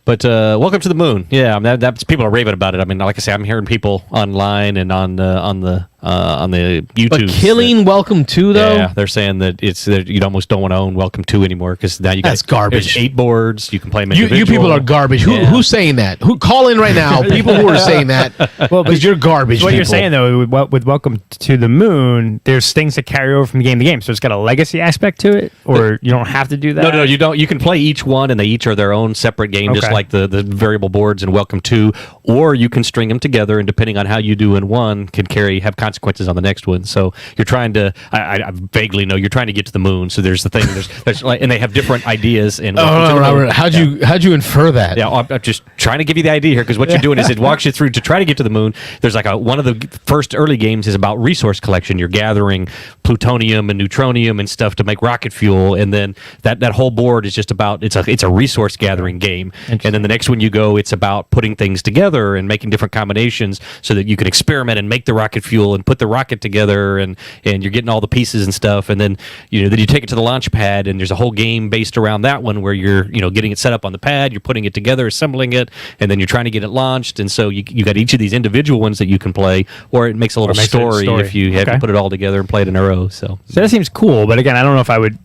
But Welcome to the Moon. Yeah, that's people are raving about it. I mean, like I say, I'm hearing people online and on the YouTube. But killing Welcome to though. Yeah, they're saying that you almost don't want to own Welcome to anymore because now that's garbage. There's 8 boards. You can play them individual. You people are garbage. Who's saying that? Who call in right now? People who are saying that. Well, because you're garbage. What you're saying though, with Welcome to the Moon, there's things that carry over from game to game. So it's got a legacy aspect to it, or you don't have to do that. No, you don't. You can play each one, and they each are their own separate game, just like the variable boards and Welcome to, or you can string them together, and depending on how you do in one, can have consequences on the next one. So you're trying to, I vaguely know you're trying to get to the moon. So there's the thing, there's like, and they have different ideas. And Robert, how'd you infer that? Yeah, I'm just trying to give you the idea here because what you're doing is it walks you through to try to get to the moon. There's like one of the first early games is about resource collection. You're gathering plutonium and neutronium and stuff to make rocket fuel, and then that whole board is just about it's a resource gathering game. And then the next one you go, it's about putting things together and making different combinations so that you can experiment and make the rocket fuel and put the rocket together, and you're getting all the pieces and stuff, and then you take it to the launch pad, and there's a whole game based around that one where you're getting it set up on the pad, you're putting it together, assembling it, and then you're trying to get it launched. And so you got each of these individual ones that you can play, or it makes a little story if you have to put it all together and play it in a row. So that seems cool, but again, I don't know if I would.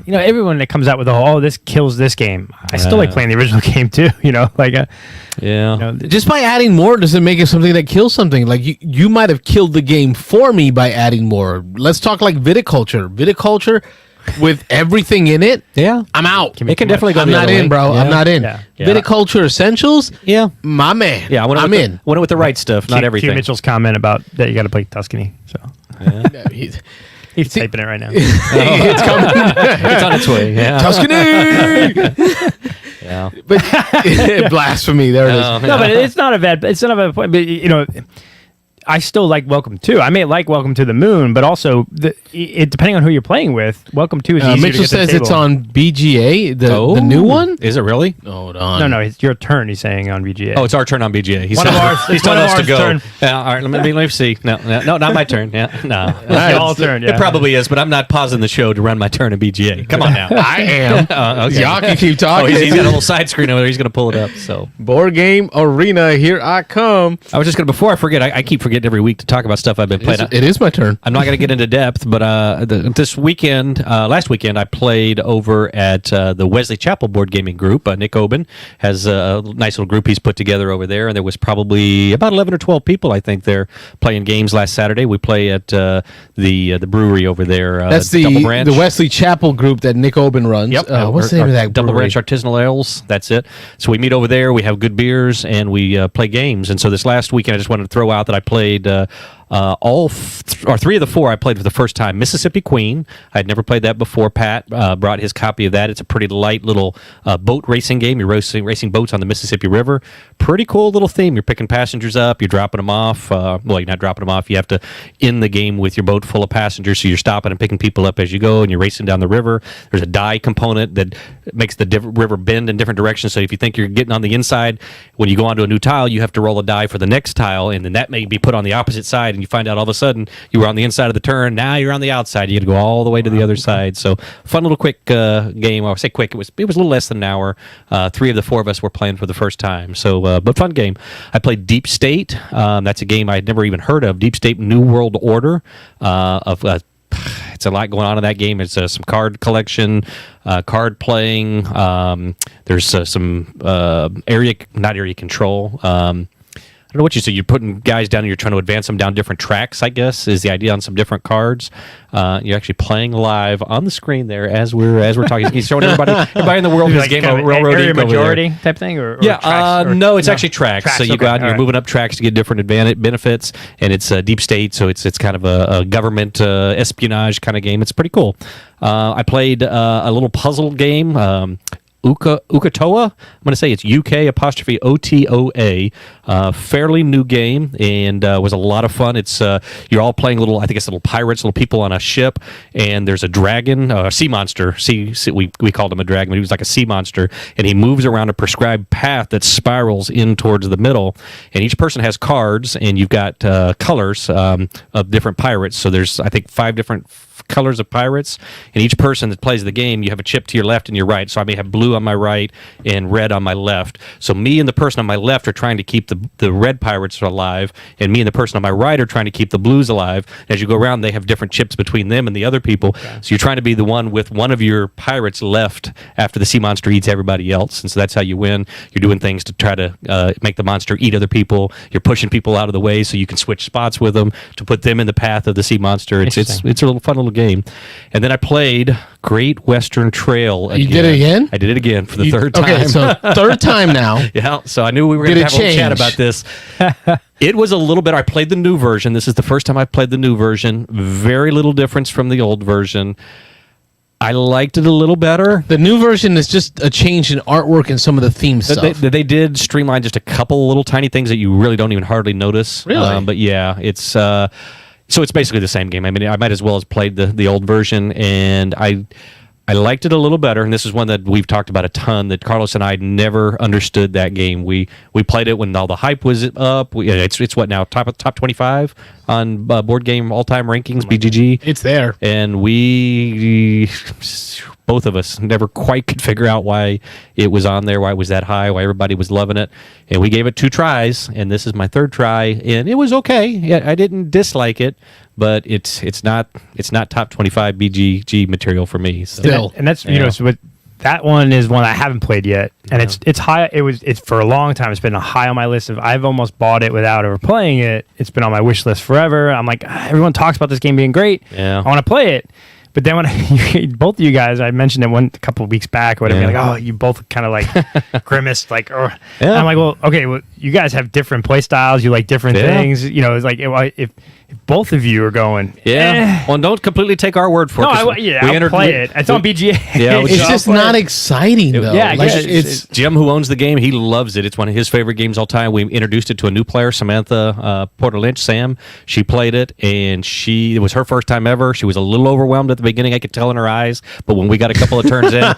Everyone that comes out with this kills this game. I still like playing the original game too. Just by adding more doesn't make it something that kills something. Like you might have killed the game for me by adding more. Let's talk like viticulture. Viticulture with everything in it. Yeah, I'm out. It can definitely go. I'm not in, bro. Yeah. I'm not in. Yeah. Viticulture essentials. Yeah, my man. Yeah, I'm in. Went with the right stuff, not everything. Q Mitchell's comment about that you got to play Tuscany. So he's typing it right now. It's coming. It's on its way. Yeah. Tuscany. Yeah, but blasphemy. There it is. No, but it's not a bad point. But I still like Welcome to. I may like Welcome to the Moon, but also depending on who you're playing with, Welcome to is easier Mitchell to get says to the it's table. on BGA, the new one. Is it really? Hold on. No, it's your turn. He's saying on BGA. Oh, it's our turn on BGA. He's One of ours. He's telling us to go. Turn. Yeah, all right. Let me see. No, not my turn. Yeah, no. Y'all turn. Yeah. It probably is, but I'm not pausing the show to run my turn in BGA. Come on now. I am. Okay. Y'all can keep talking. He's got a little side screen over there. He's going to pull it up. So Board Game Arena, here I come. I was just going to, before I forget, I keep forgetting every week to talk about stuff I've been playing. It is my turn. I'm not going to get into depth, but last weekend, I played over at the Wesley Chapel Board Gaming Group. Nick Oben has a nice little group he's put together over there, and there was probably about 11 or 12 people, I think, there playing games last Saturday. We play at the brewery over there. That's the Wesley Chapel group that Nick Oben runs. Yep. What's the name of that Double brewery? Branch Artisanal Ales. That's it. So we meet over there. We have good beers, and we play games. And so this last weekend, I just wanted to throw out that I played three of the four I played for the first time. Mississippi Queen. I had never played that before. Pat brought his copy of that. It's a pretty light little boat racing game. You're racing boats on the Mississippi River. Pretty cool little theme. You're picking passengers up. You're dropping them off. Well, you're not dropping them off. You have to end the game with your boat full of passengers. So you're stopping and picking people up as you go, and you're racing down the river. There's a die component that makes the river bend in different directions. So if you think you're getting on the inside, when you go onto a new tile, you have to roll a die for the next tile, and then that may be put on the opposite side and you find out all of a sudden you were on the inside of the turn. Now you're on the outside. You got to go all the way to the other side. So fun little quick game. I would say quick. It was a little less than an hour. 3 of the 4 of us were playing for the first time. So, but fun game. I played Deep State. That's a game I'd never even heard of. Deep State New World Order. It's a lot going on in that game. It's some card collection, card playing. There's some not area control. I don't know what you said. You're putting guys down and you're trying to advance them down different tracks, I guess, is the idea on some different cards. You're actually playing live on the screen there as we're talking. He's showing everybody in the world this game of Railroad area Ink over majority there. type thing? Or Yeah, tracks, no, it's actually tracks. So you go out and you're right. moving up tracks to get different benefits, and it's Deep State, so it's kind of a government espionage kind of game. It's pretty cool. I played a little puzzle game. Ukatoa. I'm going to say it's UK''OTOA. Fairly new game and was a lot of fun. It's you're all playing I think it's little pirates, little people on a ship, and there's a dragon, a sea monster. We called him a dragon, but he was like a sea monster, and he moves around a prescribed path that spirals in towards the middle. And each person has cards, and you've got colors of different pirates. So there's, I think, 5 different colors of pirates, and each person that plays the game, you have a chip to your left and your right. So I may have blue on my right and red on my left. So me and the person on my left are trying to keep the red pirates alive, and me and the person on my right are trying to keep the blues alive. As you go around, they have different chips between them and the other people. Okay. So you're trying to be the one with one of your pirates left after the sea monster eats everybody else, and so that's how you win. You're doing things to try to make the monster eat other people. You're pushing people out of the way so you can switch spots with them to put them in the path of the sea monster. It's a little fun little game. And then I played Great Western Trail again. You did it again? I did it again for the third time. Okay, so third time now. Yeah, so I knew we were going to have a little chat about this. It was a little bit, I played the new version. This is the first time I've played the new version. Very little difference from the old version. I liked it a little better. The new version is just a change in artwork and some of the theme stuff. They did streamline just a couple little tiny things that you really don't even hardly notice. Really? But yeah, it's... So it's basically the same game. I mean, I might as well have played the old version, and I liked it a little better. And this is one that we've talked about a ton. That Carlos and I never understood that game. We played it when all the hype was up. It's what now, top 25 on board game all time rankings, BGG. It's there, and we both of us never quite could figure out why it was on there, why it was that high, why everybody was loving it. And we gave it 2 tries, and this is my 3rd try, and it was okay. Yeah, I didn't dislike it, but it's not top 25 BGG material for me. So. Still, and that's so that one is one I haven't played yet, and it's high. It's for a long time. It's been high on my list of. I've almost bought it without ever playing it. It's been on my wish list forever. I'm like, everyone talks about this game being great. Yeah, I want to play it. But then when both of you guys, I mentioned it a couple of weeks back, or whatever, like, oh, you both kind of like grimaced, like, oh. Yeah. I'm like, well, okay, well, you guys have different play styles. You like different things. It's like if both of you are going, well, don't completely take our word for it. I'll play it. It's on BGA. Yeah, it's just not exciting though. Yeah, like, it's Jim who owns the game. He loves it. It's one of his favorite games all time. We introduced it to a new player, Samantha Porter Lynch, Sam. She played it, and it was her first time ever. She was a little overwhelmed at the beginning. I could tell in her eyes, but when we got a couple of turns in,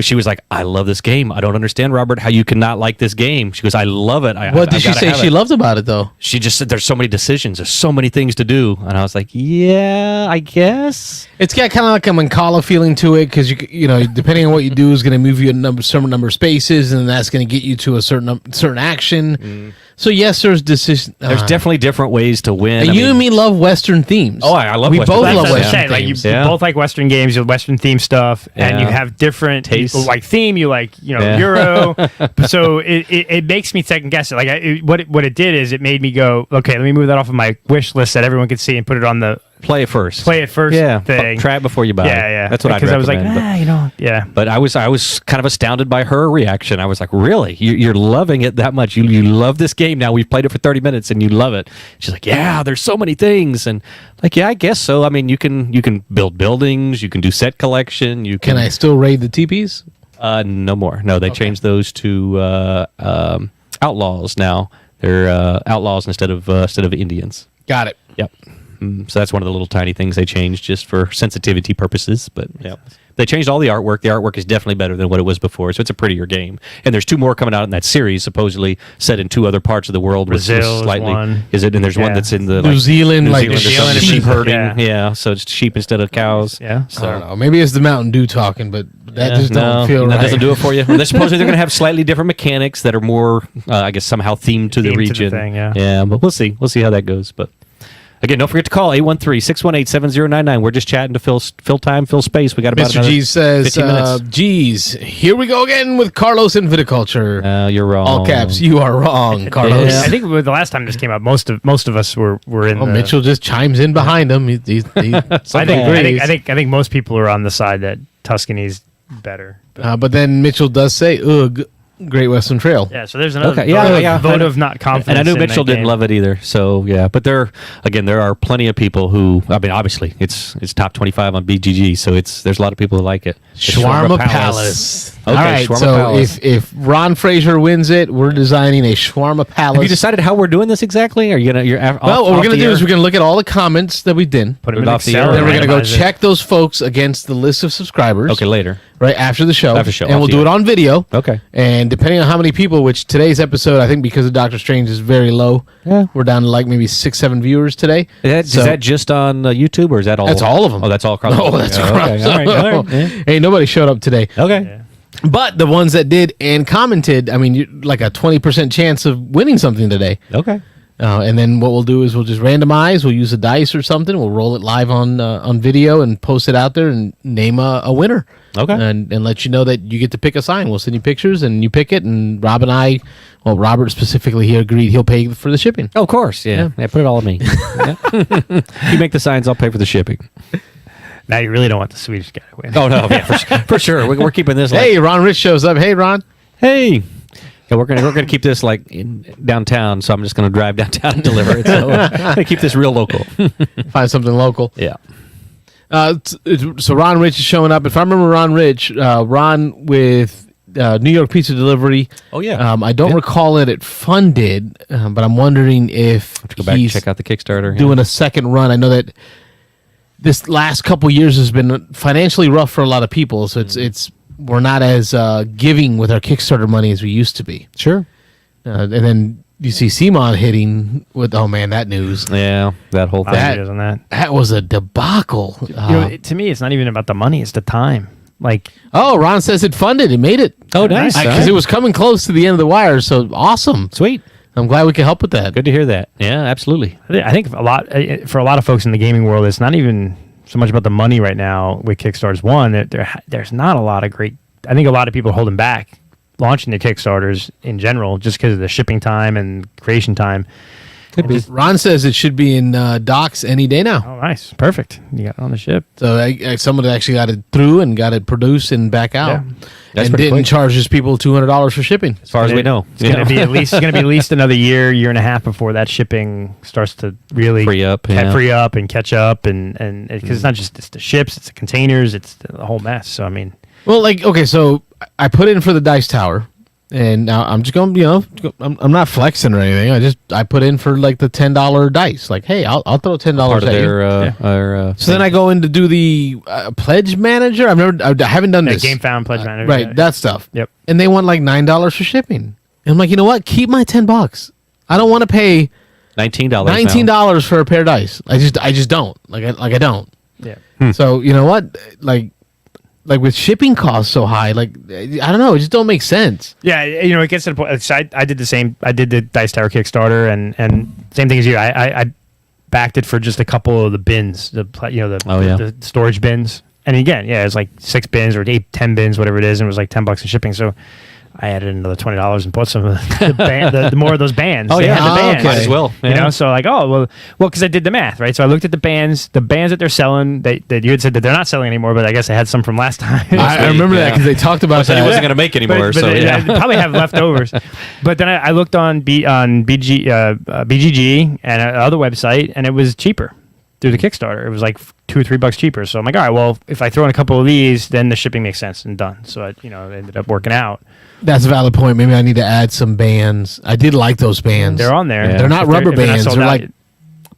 she was like, "I love this game. I don't understand, Robert, how you cannot like this game." She goes, "I love it." What did she say she loved about it though? She just said, "There's so many decisions. There's so many things to do," and I was like, "Yeah, I guess." It's got kind of like a Mancala feeling to it because you know, depending on what you do is going to move you a certain number of spaces, and that's going to get you to a certain action. So yes, there's decision. There's definitely different ways to win. And you and me love Western themes. Oh, I love. We Western both themes. love Western themes. Like you both like Western games. You Western theme stuff, and you have different tastes. You like theme. You like Euro. So it makes me second guess it. Like what it did is it made me go, okay, let me move that off of my wish list that everyone could see and put it on the play it first. Yeah, thing. Try it before you buy it. Yeah. That's what I'd recommend. Because I was like, yeah. But I was kind of astounded by her reaction. I was like, really? You're loving it that much? You love this game now? We've played it for 30 minutes and you love it. She's like, yeah, there's so many things. And like, yeah, I guess so. I mean, you can build buildings. You can do set collection. Can I still raid the teepees? No more. No, they changed those to outlaws now. They're outlaws instead of Indians. Got it. Yep. So that's one of the little tiny things they changed just for sensitivity purposes. But yeah, They changed all the artwork. The artwork is definitely better than what it was before, so it's a prettier game. And there's 2 more coming out in that series, supposedly set in 2 other parts of the world. Brazil slightly, one. is it? And there's one that's in the New Zealand, New Zealand, Zealand sheep herding. Yeah. So it's sheep instead of cows. Yeah. I don't know. Maybe it's the Mountain Dew talking, but that just don't feel right. That doesn't do it for you. They're supposedly going to have slightly different mechanics that are more, I guess, somehow themed to the region. Yeah, but we'll see. We'll see how that goes. But again, don't forget to call 813-618-7099. We're just chatting to fill time, fill space. We got about Mr. G says, 15 minutes. geez, here we go again with Carlos and viticulture. You're wrong. All caps, you are wrong, Carlos. I think the last time this came up, most of us were in. Mitchell just chimes in behind him. I think most people are on the side that Tuscany's better. But then Mitchell does say, ugh, Great Western Trail. Yeah, so there's another vote of not confidence. And I knew Mitchell didn't love it either. So yeah, but there are plenty of people who, I mean, obviously it's top 25 on BGG, so there's a lot of people who like it. Shawarma Palace. Okay, all right, Shawarma so Palace. if Ron Fraser wins it, we're designing a Shawarma Palace. Have you decided how we're doing this exactly? Are you gonna? What we're gonna do is we're gonna look at all the comments that we did. Put them in off the Excel. air. Then we're gonna go randomize it. check those folks against the list of subscribers. Okay, later. Right after the show. After the show, and off we'll the do air. it on video. Okay. And depending on how many people, which today's episode, I think because of Doctor Strange is very low. Yeah. We're down to like maybe 6-7 viewers today. Is that just on YouTube or is that all? That's all of them. Oh, that's all across. No, that's across. Okay. All right. Yeah. Hey, nobody showed up today. Okay. Yeah. But the ones that did and commented, I mean, like a 20% chance of winning something today. Okay. And then what we'll do is we'll just randomize. We'll use a dice or something. We'll roll it live on video and post it out there and name a winner. Okay. And let you know that you get to pick a sign. We'll send you pictures and you pick it. And Rob and I, well, Robert specifically, he agreed he'll pay for the shipping. Oh, of course. Yeah. Put it all on me. Yeah. You make the signs. I'll pay for the shipping. Now you really don't want the Swedish guy to win. Oh no, yeah, for sure. We're keeping this. Hey, Ron Rich shows up. Hey, Ron. Hey. Yeah, we're gonna keep this like in downtown, so I'm just gonna drive downtown and deliver it. So gonna keep this real local. Find something local. Yeah. So Ron Rich is showing up. If I remember Ron Rich, Ron with New York Pizza Delivery. Oh yeah. I don't recall it funded, but I'm wondering if Have to go back and check out the Kickstarter. doing a second run. I know that this last couple years has been financially rough for a lot of people, so it's we're not as giving with our Kickstarter money as we used to be. Sure. And then you see Simon hitting with, oh man, that news. Yeah, that whole thing. That was a debacle. To me, it's not even about the money; it's the time. Like, oh, Ron says it funded. It made it. Oh, nice. Because it was coming close to the end of the wire. So awesome. Sweet. I'm glad we could help with that. Good to hear that. Yeah, absolutely. I think for a lot of folks in the gaming world, it's not even so much about the money right now with Kickstarters. One, there's not a lot of great. I think a lot of people are holding back launching their Kickstarters in general just because of the shipping time and creation time. Could be. Ron says it should be in docks any day now. Oh, nice. Perfect. You got it on the ship. So someone actually got it through and got it produced and back out. Yeah. That's and pretty didn't quick. charge people $200 for shipping. As far as we know. It's going to be at least another year and a half before that shipping starts to really Free up, free up and catch up, and because it's not just it's the ships, it's the containers, it's the whole mess. So I mean, well, okay, so I put in for the Dice Tower, and now I'm just going, I'm not flexing or anything. I put in for like the $10 dice. Like, hey, I'll throw $10 Part of at their, you. So then I go in to do the pledge manager. I haven't done this. Game Found Pledge Manager, right? That stuff. Yep. And they want like $9 for shipping. And I'm like, you know what? Keep my $10. I don't want to pay $19 for a pair of dice. I just don't. I don't. Yeah. So you know what? Like with shipping costs so high, like I don't know, it just don't make sense. Yeah, it gets to the point. So I did the same. I did the Dice Tower Kickstarter, and same thing as you. I backed it for just a couple of the bins, the storage bins. And again, yeah, it's like 6 bins or 10 bins, whatever it is, and it was like $10 in shipping. So I added another $20 and bought some of the more of those bands. Oh, They yeah. had the bands. Might as well. Yeah. So like, because I did the math, right? So I looked at the bands that they're selling. That you had said that they're not selling anymore, but I guess I had some from last time. I remember that because they talked about Said that. he wasn't going to make anymore. But I probably have leftovers. But then I looked on BGG and another website, and it was cheaper through the Kickstarter. It was like $2 or $3 cheaper. So I'm like, all right, well, if I throw in a couple of these, then the shipping makes sense and done. So it ended up working out. That's a valid point. Maybe I need to add some bands. I did like those bands. They're on there. They're not rubber bands. They're like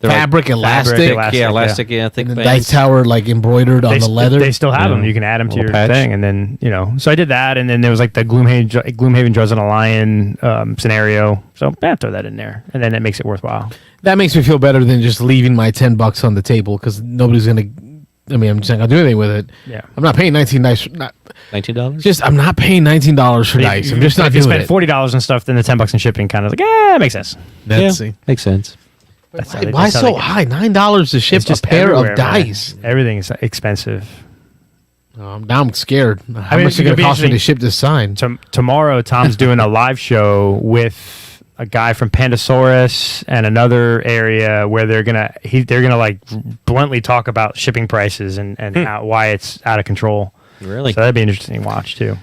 fabric, elastic. Elastic, yeah. Thick and the bands. dice tower like embroidered on the leather. They still have them. You can add them to your patch. thing, and then So I did that, and then there was like the Gloomhaven Dresden Lion scenario. So throw that in there, and then it makes it worthwhile. That makes me feel better than just leaving my $10 on the table because nobody's gonna. I mean, I'm just not gonna do anything with it. Yeah, I'm not paying $19. $19. I'm not paying $19 for dice. I'm just not if you doing spend it. $40 and stuff, then the $10 in shipping kind of like, it makes sense. Makes sense. Why so high? $9 to ship a pair of dice. Everything is expensive. Now I'm scared. How mean, much is it going to cost me to ship this sign? Tomorrow, Tom's doing a live show with a guy from Pandasaurus and another area where they're gonna like bluntly talk about shipping prices and why it's out of control. Really? So that'd be interesting to watch too.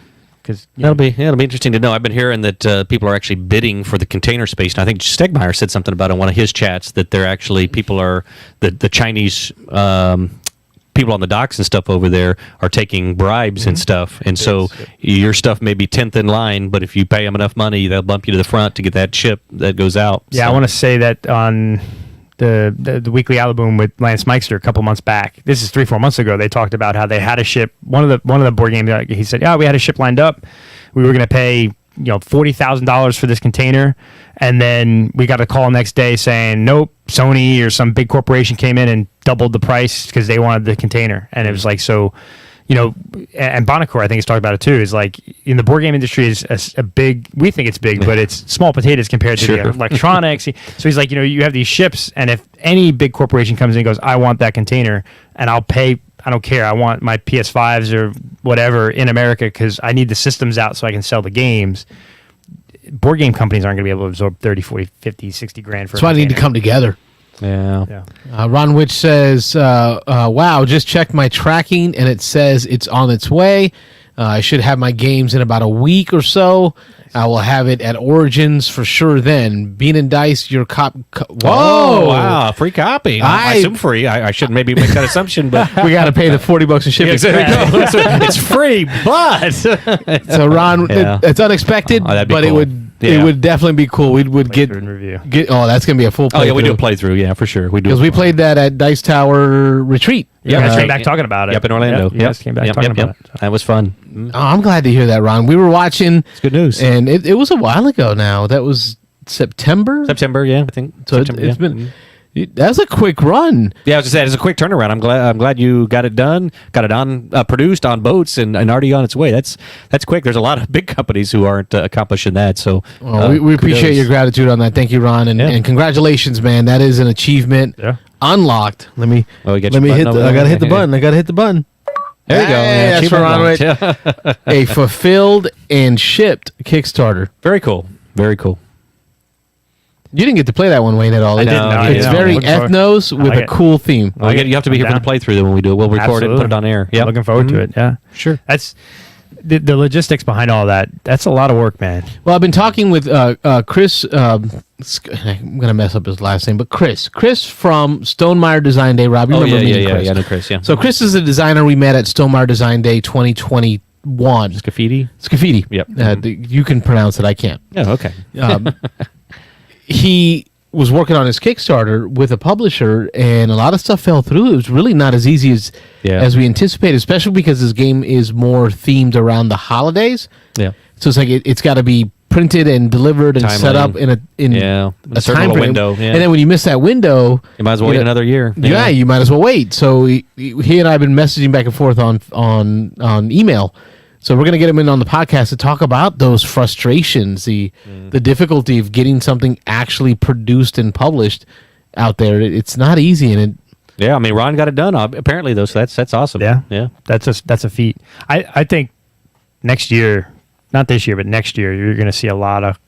It'll be interesting to know. I've been hearing that people are actually bidding for the container space, and I think Stegmeyer said something about it in one of his chats that they're actually the Chinese people on the docks and stuff over there are taking bribes and stuff, and so your stuff may be 10th in line, but if you pay them enough money, they'll bump you to the front to get that ship that goes out. Yeah, so. I want to say that on the weekly Alaboom with Lance Meister a couple months back. This is 3-4 months ago. They talked about how they had a ship. One of the board games. He said, "Yeah, we had a ship lined up. We were going to pay $40,000 for this container, and then we got a call next day saying, nope, Sony or some big corporation came in and doubled the price because they wanted the container." And it was like so. And Bonacor, I think, has talked about it too, is like in the board game industry is a big, we think it's big, but it's small potatoes compared to the electronics. So he's like, you have these ships, and if any big corporation comes in and goes, I want that container, and I'll pay, I don't care, I want my PS5s or whatever in America because I need the systems out so I can sell the games. Board game companies aren't going to be able to absorb 30, 40, 50, 60 grand for That's why they need to come together. Yeah. Ron Witch says, wow, just checked my tracking and it says it's on its way. I should have my games in about a week or so. I will have it at Origins for sure then. Bean and Dice, your Whoa! Oh, wow, free copy. I assume free. I shouldn't maybe make that assumption, but we got to pay the $40 in shipping. It's free, but so Ron, it's unexpected, but cool. It would definitely be cool. We would get review. That's gonna be a full playthrough. Oh yeah, we do a playthrough. Yeah, for sure. We do because we played that at Dice Tower Retreat. Yeah, I came back talking about it. Yep, in Orlando. Yep, came back talking about it. That was fun. Oh, I'm glad to hear that, Ron. We were watching. It's good news. And it was a while ago now. That was September. Yeah, I think. So it's been. That was a quick run. Yeah, I was just saying, it's a quick turnaround. I'm glad you got it done, got it on produced on boats and already on its way. That's quick. There's a lot of big companies who aren't accomplishing that. So we appreciate your gratitude on that. Thank you, Ron, and congratulations, man. That is an achievement. Yeah. Unlocked. Let me hit. I gotta hit the button. I gotta hit the button. There you go. Yeah, that's for Ron. A fulfilled and shipped Kickstarter. Very cool. Very cool. You didn't get to play that one, Wayne, at all. It's very ethnos with a cool theme. You have to be here for the playthrough then when we do it. We'll record it and put it on air. Yeah, looking forward to it. Yeah, sure. That's the logistics behind all that. That's a lot of work, man. Well, I've been talking with Chris. I'm gonna mess up his last name, but Chris from Stonemeyer Design Day. Rob, you remember meeting Chris? Yeah, I know Chris. Yeah. So Chris is a designer we met at Stonemeyer Design Day 2021. Scafidi. Yep. You can pronounce it. I can't. Yeah. Okay. He was working on his Kickstarter with a publisher, and a lot of stuff fell through. It was really not as easy as we anticipated, especially because this game is more themed around the holidays. Yeah. So it's like it's got to be printed and delivered and set up in a certain time window. Yeah. And then when you miss that window, you might as well wait another year. Yeah, you might as well wait. So he and I have been messaging back and forth on email. So we're going to get him in on the podcast to talk about those frustrations, the difficulty of getting something actually produced and published out there. It's not easy, and I mean, Ron got it done apparently though, so that's awesome. Yeah, that's a feat. I think next year, not this year, but next year, you're going to see a lot of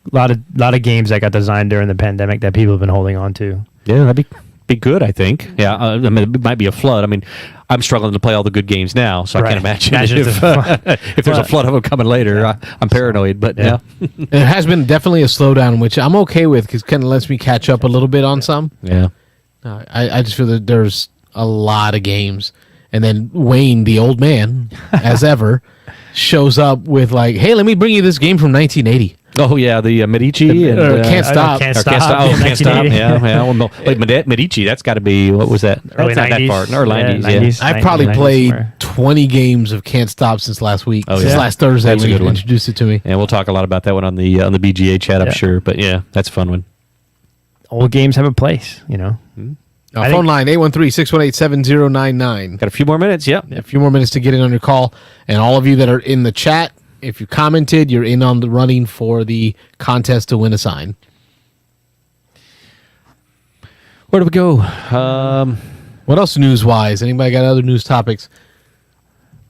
games that got designed during the pandemic that people have been holding on to. Yeah, that'd be good, I think. Yeah, I mean, it might be a flood. I mean, I'm struggling to play all the good games now, so I can't imagine if there's a flood of them coming later. I'm paranoid, but There has been definitely a slowdown, which I'm okay with because it kind of lets me catch up a little bit on some. Yeah. I just feel that there's a lot of games. And then Wayne, the old man, as ever, shows up with like, hey, let me bring you this game from 1980. Oh yeah, the Medici and Can't Stop. Can't or Stop. Can't Stop. Oh, Can't Stop. 1980. Yeah. Well, wait, Medici. That's got to be what was that? Early That's not 90s. that far. Or 90s. Yeah, Yeah. 90s. I've probably 90s played somewhere. 20 games of Can't Stop since last week. Oh, Since yeah. last Thursday That's a when good you one. introduced it to me. And we'll talk a lot about that one on the BGA chat, I'm Yeah. sure. But yeah, that's a fun one. Old games have a place, you know. Phone think- line 813-618-7099. Got a few more minutes. Yep. A few more minutes to get in on your call. And all of you that are in the chat, if you commented, you're in on the running for the contest to win a sign. Where do we go? What else news-wise? Anybody got other news topics?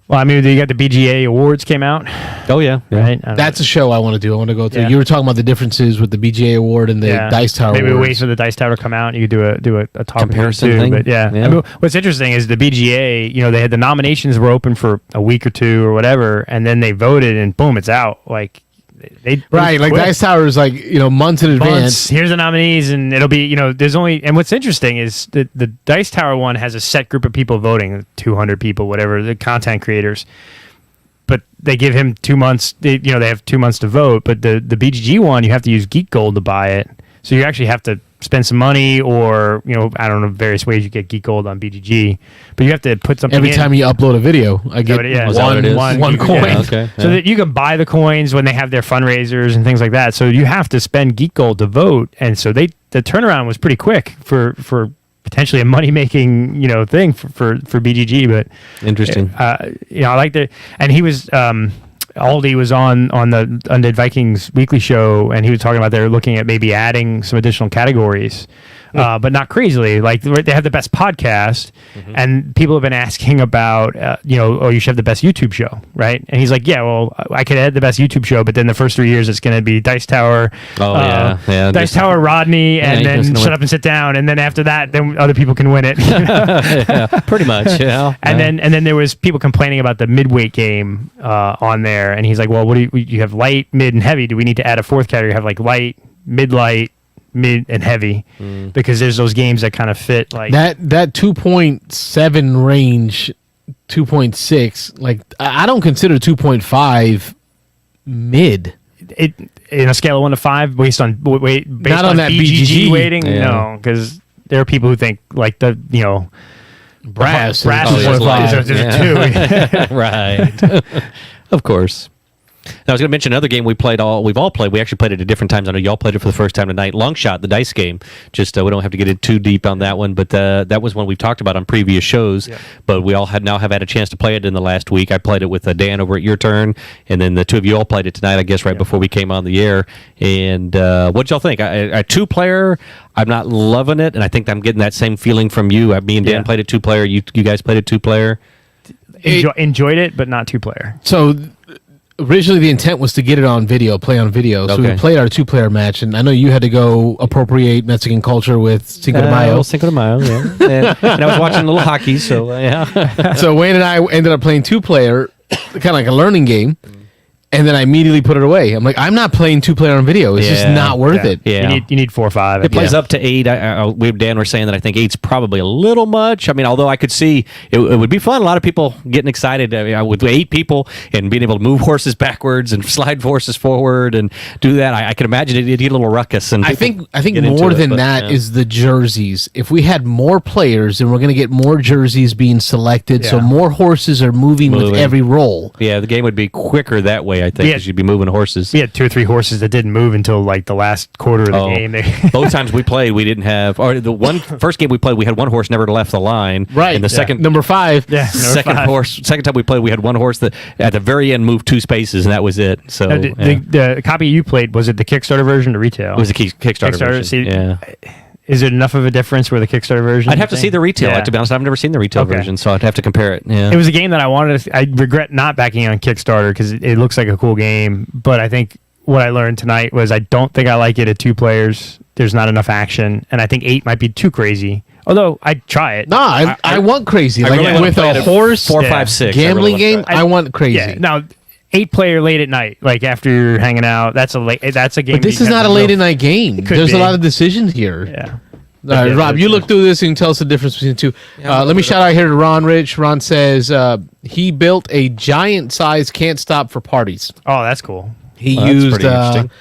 Well, I mean, you got the BGA awards came out, Oh yeah. right? That's a show I want to do. I want to go through. Yeah. You were talking about the differences with the BGA award and the Dice Tower Maybe we awards. wait for the Dice Tower to come out. And you could do a talk Comparison too, thing? But yeah. Yeah. I mean, what's interesting is the BGA. You know, they had the nominations were open for a week or two or whatever, and then they voted, and boom, it's out. Like they Right, like quick. Dice Tower is like, months in advance. Months, here's the nominees, and it'll be, there's only, and what's interesting is the Dice Tower one has a set group of people voting, 200 people, whatever, the content creators. But they give him 2 months, they have 2 months to vote. But the BGG one, you have to use Geek Gold to buy it. So you actually have to spend some money, or, I don't know, various ways you get Geek Gold on BGG. But you have to put something Every in. time you upload a video, I get Is that what it is? one Geek- coin. yeah. Okay. So that you can buy the coins when they have their fundraisers and things like that. So you have to spend Geek Gold to vote, and so the turnaround was pretty quick for potentially a money making thing for BGG. But Interesting. I like the, and he was Aldi was on the Undead Vikings weekly show, and he was talking about they're looking at maybe adding some additional categories. But not crazily. Like they have the best podcast, and people have been asking about, you should have the best YouTube show, right? And he's like, yeah, well, I could add the best YouTube show, but then the first 3 years it's going to be Dice Tower, Yeah. Dice Tower, Rodney, and you're then just gonna Shut win. Up and Sit Down, and then after that, then other people can win it. Yeah, pretty much. Yeah. And then there was people complaining about the midweight game on there, and he's like, well, what do you have light, mid, and heavy? Do we need to add a fourth category? You have like light, mid, and heavy, because there's those games that kind of fit like That 2.7 range, 2.6, like I don't consider 2.5 mid. it in a scale of 1 to 5 based on based Not on on that BGG BGG. weighting. Yeah. No, because there are people who think like the Brass. brass is is there's 1.5. There's a 2. Right. Of course. Now, I was going to mention another game we've all played. We actually played it at different times. I know y'all played it for the first time tonight. Long Shot, the dice game. Just we don't have to get in too deep on that one, but that was one we've talked about on previous shows. Yeah. But we all now have had a chance to play it in the last week. I played it with Dan over at Your Turn, and then the two of you all played it tonight, I guess, right before we came on the air. And what'd y'all think? A two-player, I'm not loving it, and I think I'm getting that same feeling from you. Me and Dan Yeah. played it two-player. You guys played it two-player. Enjoyed it, but not 2-player. So originally the intent was to get it on video, play on video. So Okay. we played our 2-player match, and I know you had to go appropriate Mexican culture with Cinco de Mayo. Cinco de Mayo, yeah. And I was watching a little hockey, so yeah. So Wayne and I ended up playing 2-player, kind of like a learning game. And then I immediately put it away. I'm like, I'm not playing 2-player on video. It's just Yeah. not worth it. Yeah. You need 4 or 5. It plays up to 8. We Dan were saying that I think 8's probably a little much. I mean, although I could see it would be fun. A lot of people getting excited with 8 people and being able to move horses backwards and slide horses forward and do that. I can imagine it'd get a little ruckus. And I think get into more it, than but, that yeah. is the jerseys. If we had more players, then we're going to get more jerseys being selected. So Yeah. more horses are moving with Moving. every roll. Yeah, the game would be quicker that way, I think, Yeah. because you'd be moving horses. We had 2 or 3 horses that didn't move until like the last quarter of the game. Both times we played, we didn't have, or first game we played, we had one horse never left the line. Right. And the second Number 5. Yeah. second time we played, we had one horse that at the very end moved 2 spaces, and that was it. So Now, yeah. the copy you played, was it the Kickstarter version or retail? It was a Kickstarter version. See, yeah. Is it enough of a difference where the Kickstarter version? I'd have to see the retail. Yeah. To be honest, I've never seen the retail Okay. version, so I'd have to compare it. Yeah. It was a game that I wanted to. I regret not backing on Kickstarter because it looks like a cool game. But I think what I learned tonight was I don't think I like it at 2 players. There's not enough action, and I think 8 might be too crazy. Although I'd try it. No, I want crazy. I Like really wanna with play it a at horse 4, Yeah. 5, 6. gambling I really game, wanna try it. I want crazy. Yeah. Now, 8-player late at night, like after you're hanging out. That's a game. But this you is have not a to late know- at night game. could There's be. a lot of decisions here. Yeah. All right, Yeah, Rob, you that's- look through this and tell us the difference between the two. Let me shout out here to Ron Rich. Ron says he built a giant size can't stop for parties. Oh, that's cool. He Well, that's used pretty interesting.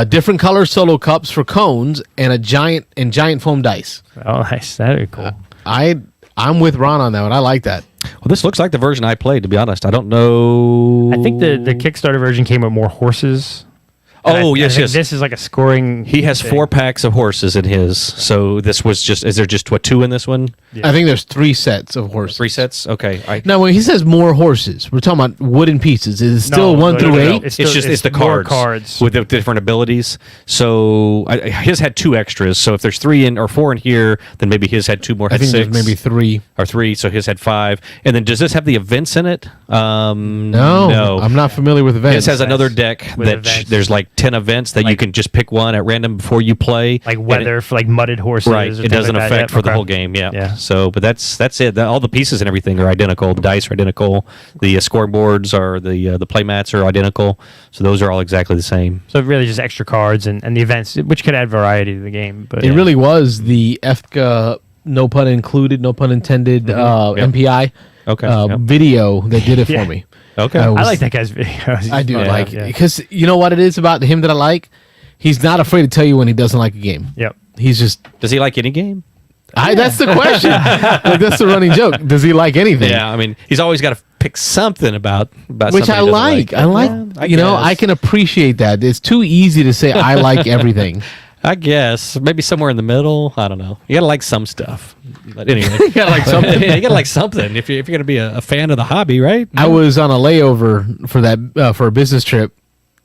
different color solo cups for cones, and giant foam dice. Oh, nice. That'd be cool. I'm with Ron on that one. I like that. Well, this looks like the version I played, to be honest. I don't know. I think the Kickstarter version came with more horses. Yes. This is like a scoring. He has 4 packs of horses in his. So this was just. Is there just 2 in this one? Yeah. I think there's 3 sets of horses. 3 sets. Okay. Now, when he says more horses, we're talking about wooden pieces. Is it still 1 through 8? It's the cards with the different abilities. So his had 2 extras. So if there's 3 or 4 in here, then maybe his had 2 more. I think 6 there's maybe 3 or 3. So his had 5. And then does this have the events in it? No. I'm not familiar with events. This has another deck there's like 10 events that you can just pick one at random before you play. Like weather for like mudded horses. Right. It doesn't affect for the whole game. Yeah. So, but that's it. All the pieces and everything are identical. The dice are identical. The scoreboards are the play mats are identical. So those are all exactly the same. So really just extra cards and the events, which could add variety to the game. But it really was the EFCA, no pun included, no pun intended, MPI video that did it for me. Okay. I like that guy's videos. I do because you know what it is about him that I like? He's not afraid to tell you when he doesn't like a game. Yep. He's just... Does he like any game? That's the question. That's the running joke. Does he like anything? Yeah, I mean, he's always got to pick something about which I like. I like, I can appreciate that. It's too easy to say I like everything. I guess maybe somewhere in the middle. I don't know. You gotta like some stuff. But anyway, you gotta like something. You gotta like something if you're gonna be a fan of the hobby, right? I was on a layover for that for a business trip,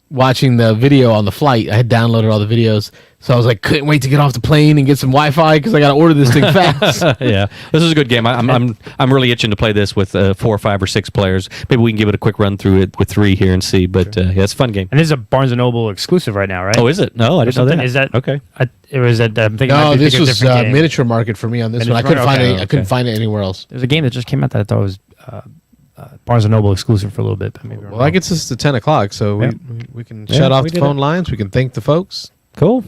watching the video on the flight. I had downloaded all the videos, so I was like, couldn't wait to get off the plane and get some Wi-Fi because I got to order this thing fast. Yeah, this is a good game. I'm really itching to play this with 4 or 5 or 6 players. Maybe we can give it a quick run through it with 3 here and see. But yeah, it's a fun game. And this is a Barnes & Noble exclusive right now, right? Oh, is it? No, I didn't know that. Is that okay? It was at. I'm thinking. No, this was Miniature Market for me on this one. I couldn't find it. I couldn't find it anywhere else. There's a game that just came out that I thought was Barnes & Noble exclusive for a little bit. But maybe that gets us to 10 o'clock, so we can shut off the phone lines. We can thank the folks. Cool.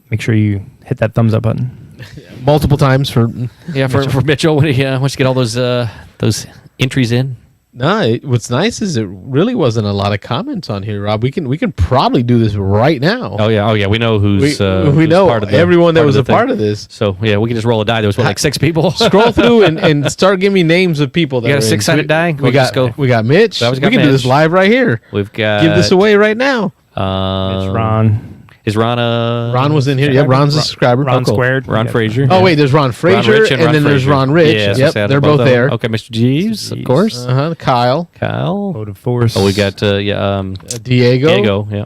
Make sure you hit that thumbs up button multiple times for Mitchell when he wants to get all those entries in. No, what's nice is it really wasn't a lot of comments on here, Rob. We can probably do this right now. Oh yeah, we know who's we know part of everyone that was a part of this. So yeah, we can just roll a die. There was like 6 people. Scroll through and start giving me names of people. That you got a 6-sided die. We got Mitch. We can do this live right here. We've got give this away right now. It's Ron. Is Ron was in here. Yep, Ron's a subscriber. Ron Squared. Ron Frazier. Oh, wait, there's Ron Frazier, and then there's Ron Rich. Yeah, yep, they're both there. Okay, Mr. Jeeves, of course. Kyle. Vote of Force. Oh, we got Diego. Diego, yeah.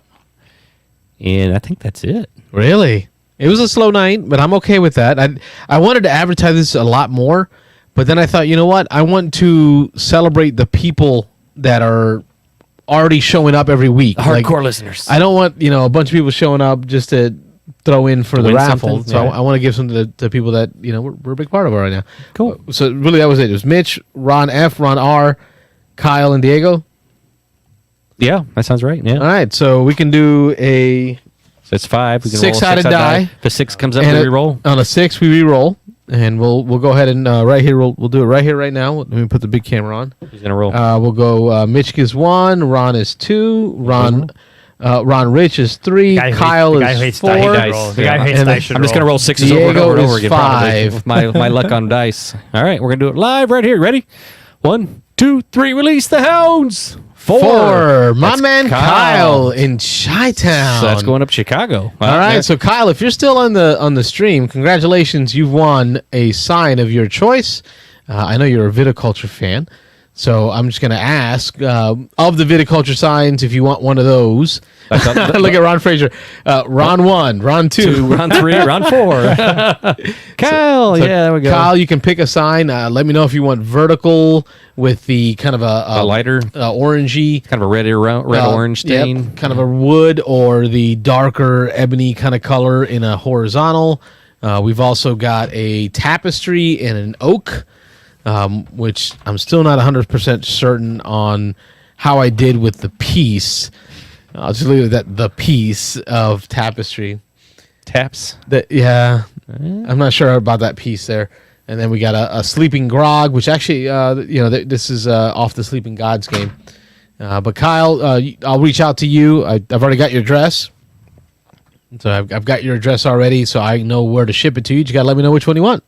And I think that's it. Really? It was a slow night, but I'm okay with that. I wanted to advertise this a lot more, but then I thought, you know what? I want to celebrate the people that are already showing up every week. Hardcore listeners. I don't want, a bunch of people showing up just to throw in for the raffle. So I want to give some to people that, we're a big part of it right now. Cool. So really that was it. It was Mitch, Ron F, Ron R, Kyle, and Diego. Yeah, that sounds right. Yeah. All right. So we can do a... So it's 5. We can 6-sided die. If a 6 comes up, we re-roll. On a 6, we re-roll. And we'll go ahead and right here we'll do it right here right now. Let me put the big camera on. He's gonna roll. We'll go. Mitch is 1. Ron is 2. Ron Rich is 3. Kyle is 4. The guy hates dice. I'm just gonna roll 6s over and over again. 5. With my luck on dice. All right, we're gonna do it live right here. Ready? 1, 2, 3. Release the hounds. 4. My man Kyle in Chi-Town. So that's going up Chicago. All right. So Kyle, if you're still on the stream, congratulations. You've won a sign of your choice. I know you're a viticulture fan. So I'm just going to ask, of the viticulture signs, if you want one of those. Look at Ron Frazier. Ron 1, Ron 2. Ron 3, Ron 4. Kyle, so there we go. Kyle, you can pick a sign. Let me know if you want vertical with the kind of a lighter, orangey. Kind of a red-orange stain. Yep, kind of a wood, or the darker ebony kind of color in a horizontal. We've also got a tapestry and an oak. Which I'm still not 100% certain on how I did with the piece. I'll just leave it at the piece of tapestry. Taps? I'm not sure about that piece there. And then we got a Sleeping Grog, which actually, this is off the Sleeping Gods game. But Kyle, I'll reach out to you. I've already got your address. So I've got your address already, so I know where to ship it to you. You got to let me know which one you want.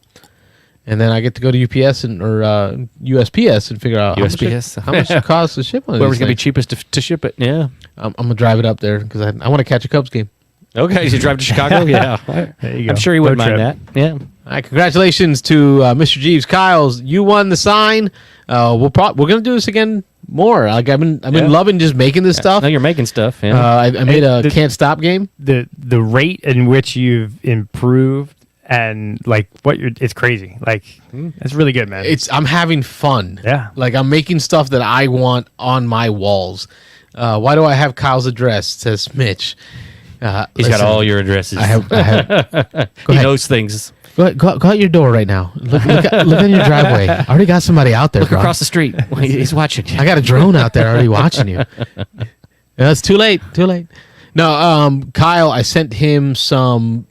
And then I get to go to UPS or USPS and figure out how much it costs to ship one. Where's going to be cheapest to ship it? Yeah. I'm going to drive it up there because I want to catch a Cubs game. Okay, so you drive to Chicago? Yeah. There you go. I'm sure he wouldn't mind that. Yeah. All right, congratulations to Mr. Jeeves. Kyle's, you won the sign. We're going to do this again more. Like I've been loving just making this stuff. No, you're making stuff. Yeah. I made a can't stop game. The rate in which you've improved and like it's crazy. Like it's really good, man. I'm having fun. Yeah. Like I'm making stuff that I want on my walls. Why do I have Kyle's address? It says Mitch. He's got all your addresses. I have he knows things. Go out your door right now. Look in your driveway. I already got somebody out there. Look across the street. He's watching you. I got a drone out there already watching you. Yeah, it's too late. No, Kyle, I sent him some.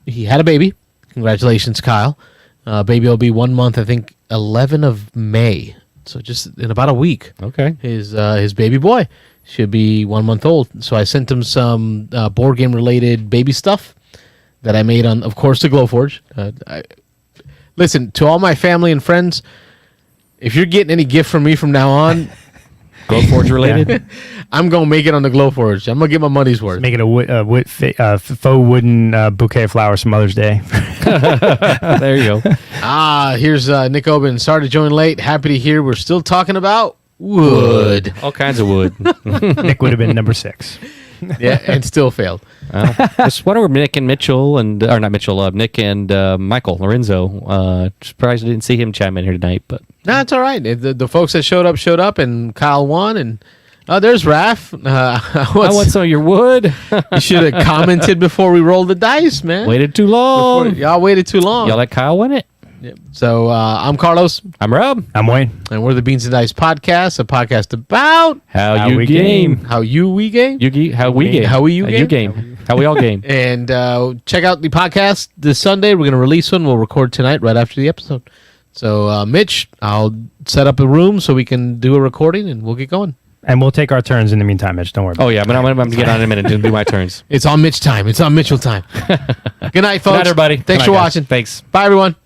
He had a baby. Congratulations, Kyle. Baby will be 1 month. I think 11 of May. So just in about a week. Okay. His baby boy should be 1 month old. So I sent him some board game related baby stuff that I made on, of course, the Glowforge. Listen, to all my family and friends, if you're getting any gift from me from now on, Glowforge related, I'm going to make it on the Glowforge. I'm going to get my money's worth. Make it a faux wooden bouquet of flowers for Mother's Day. There you go. Here's Nick Oben. Sorry to join late. Happy to hear we're still talking about wood. All kinds of wood. Nick would have been number 6. Yeah, and still failed. Just wonder where Nick and Mitchell Nick and Michael Lorenzo. Surprised I didn't see him chime in here tonight, but no, it's all right. The folks that showed up, and Kyle won, and there's Raph. I want some of your wood. You should have commented before we rolled the dice, man. Waited too long. Y'all waited too long. Y'all let Kyle win it. Yep. So I'm Carlos. I'm Rob. I'm Wayne. And we're the Beans and Dice Podcast, a podcast about how you game. How we game. How we game. How you game. How we all game. And check out the podcast this Sunday. We're going to release one. We'll record tonight right after the episode. So, Mitch, I'll set up a room so we can do a recording and we'll get going. And we'll take our turns in the meantime, Mitch. Don't worry about it. Oh, yeah, but I'm going to get on in a minute and do my turns. It's on Mitch time. It's on Mitchell time. Good night, folks. Good night, everybody. Thanks for watching. Thanks. Bye, everyone.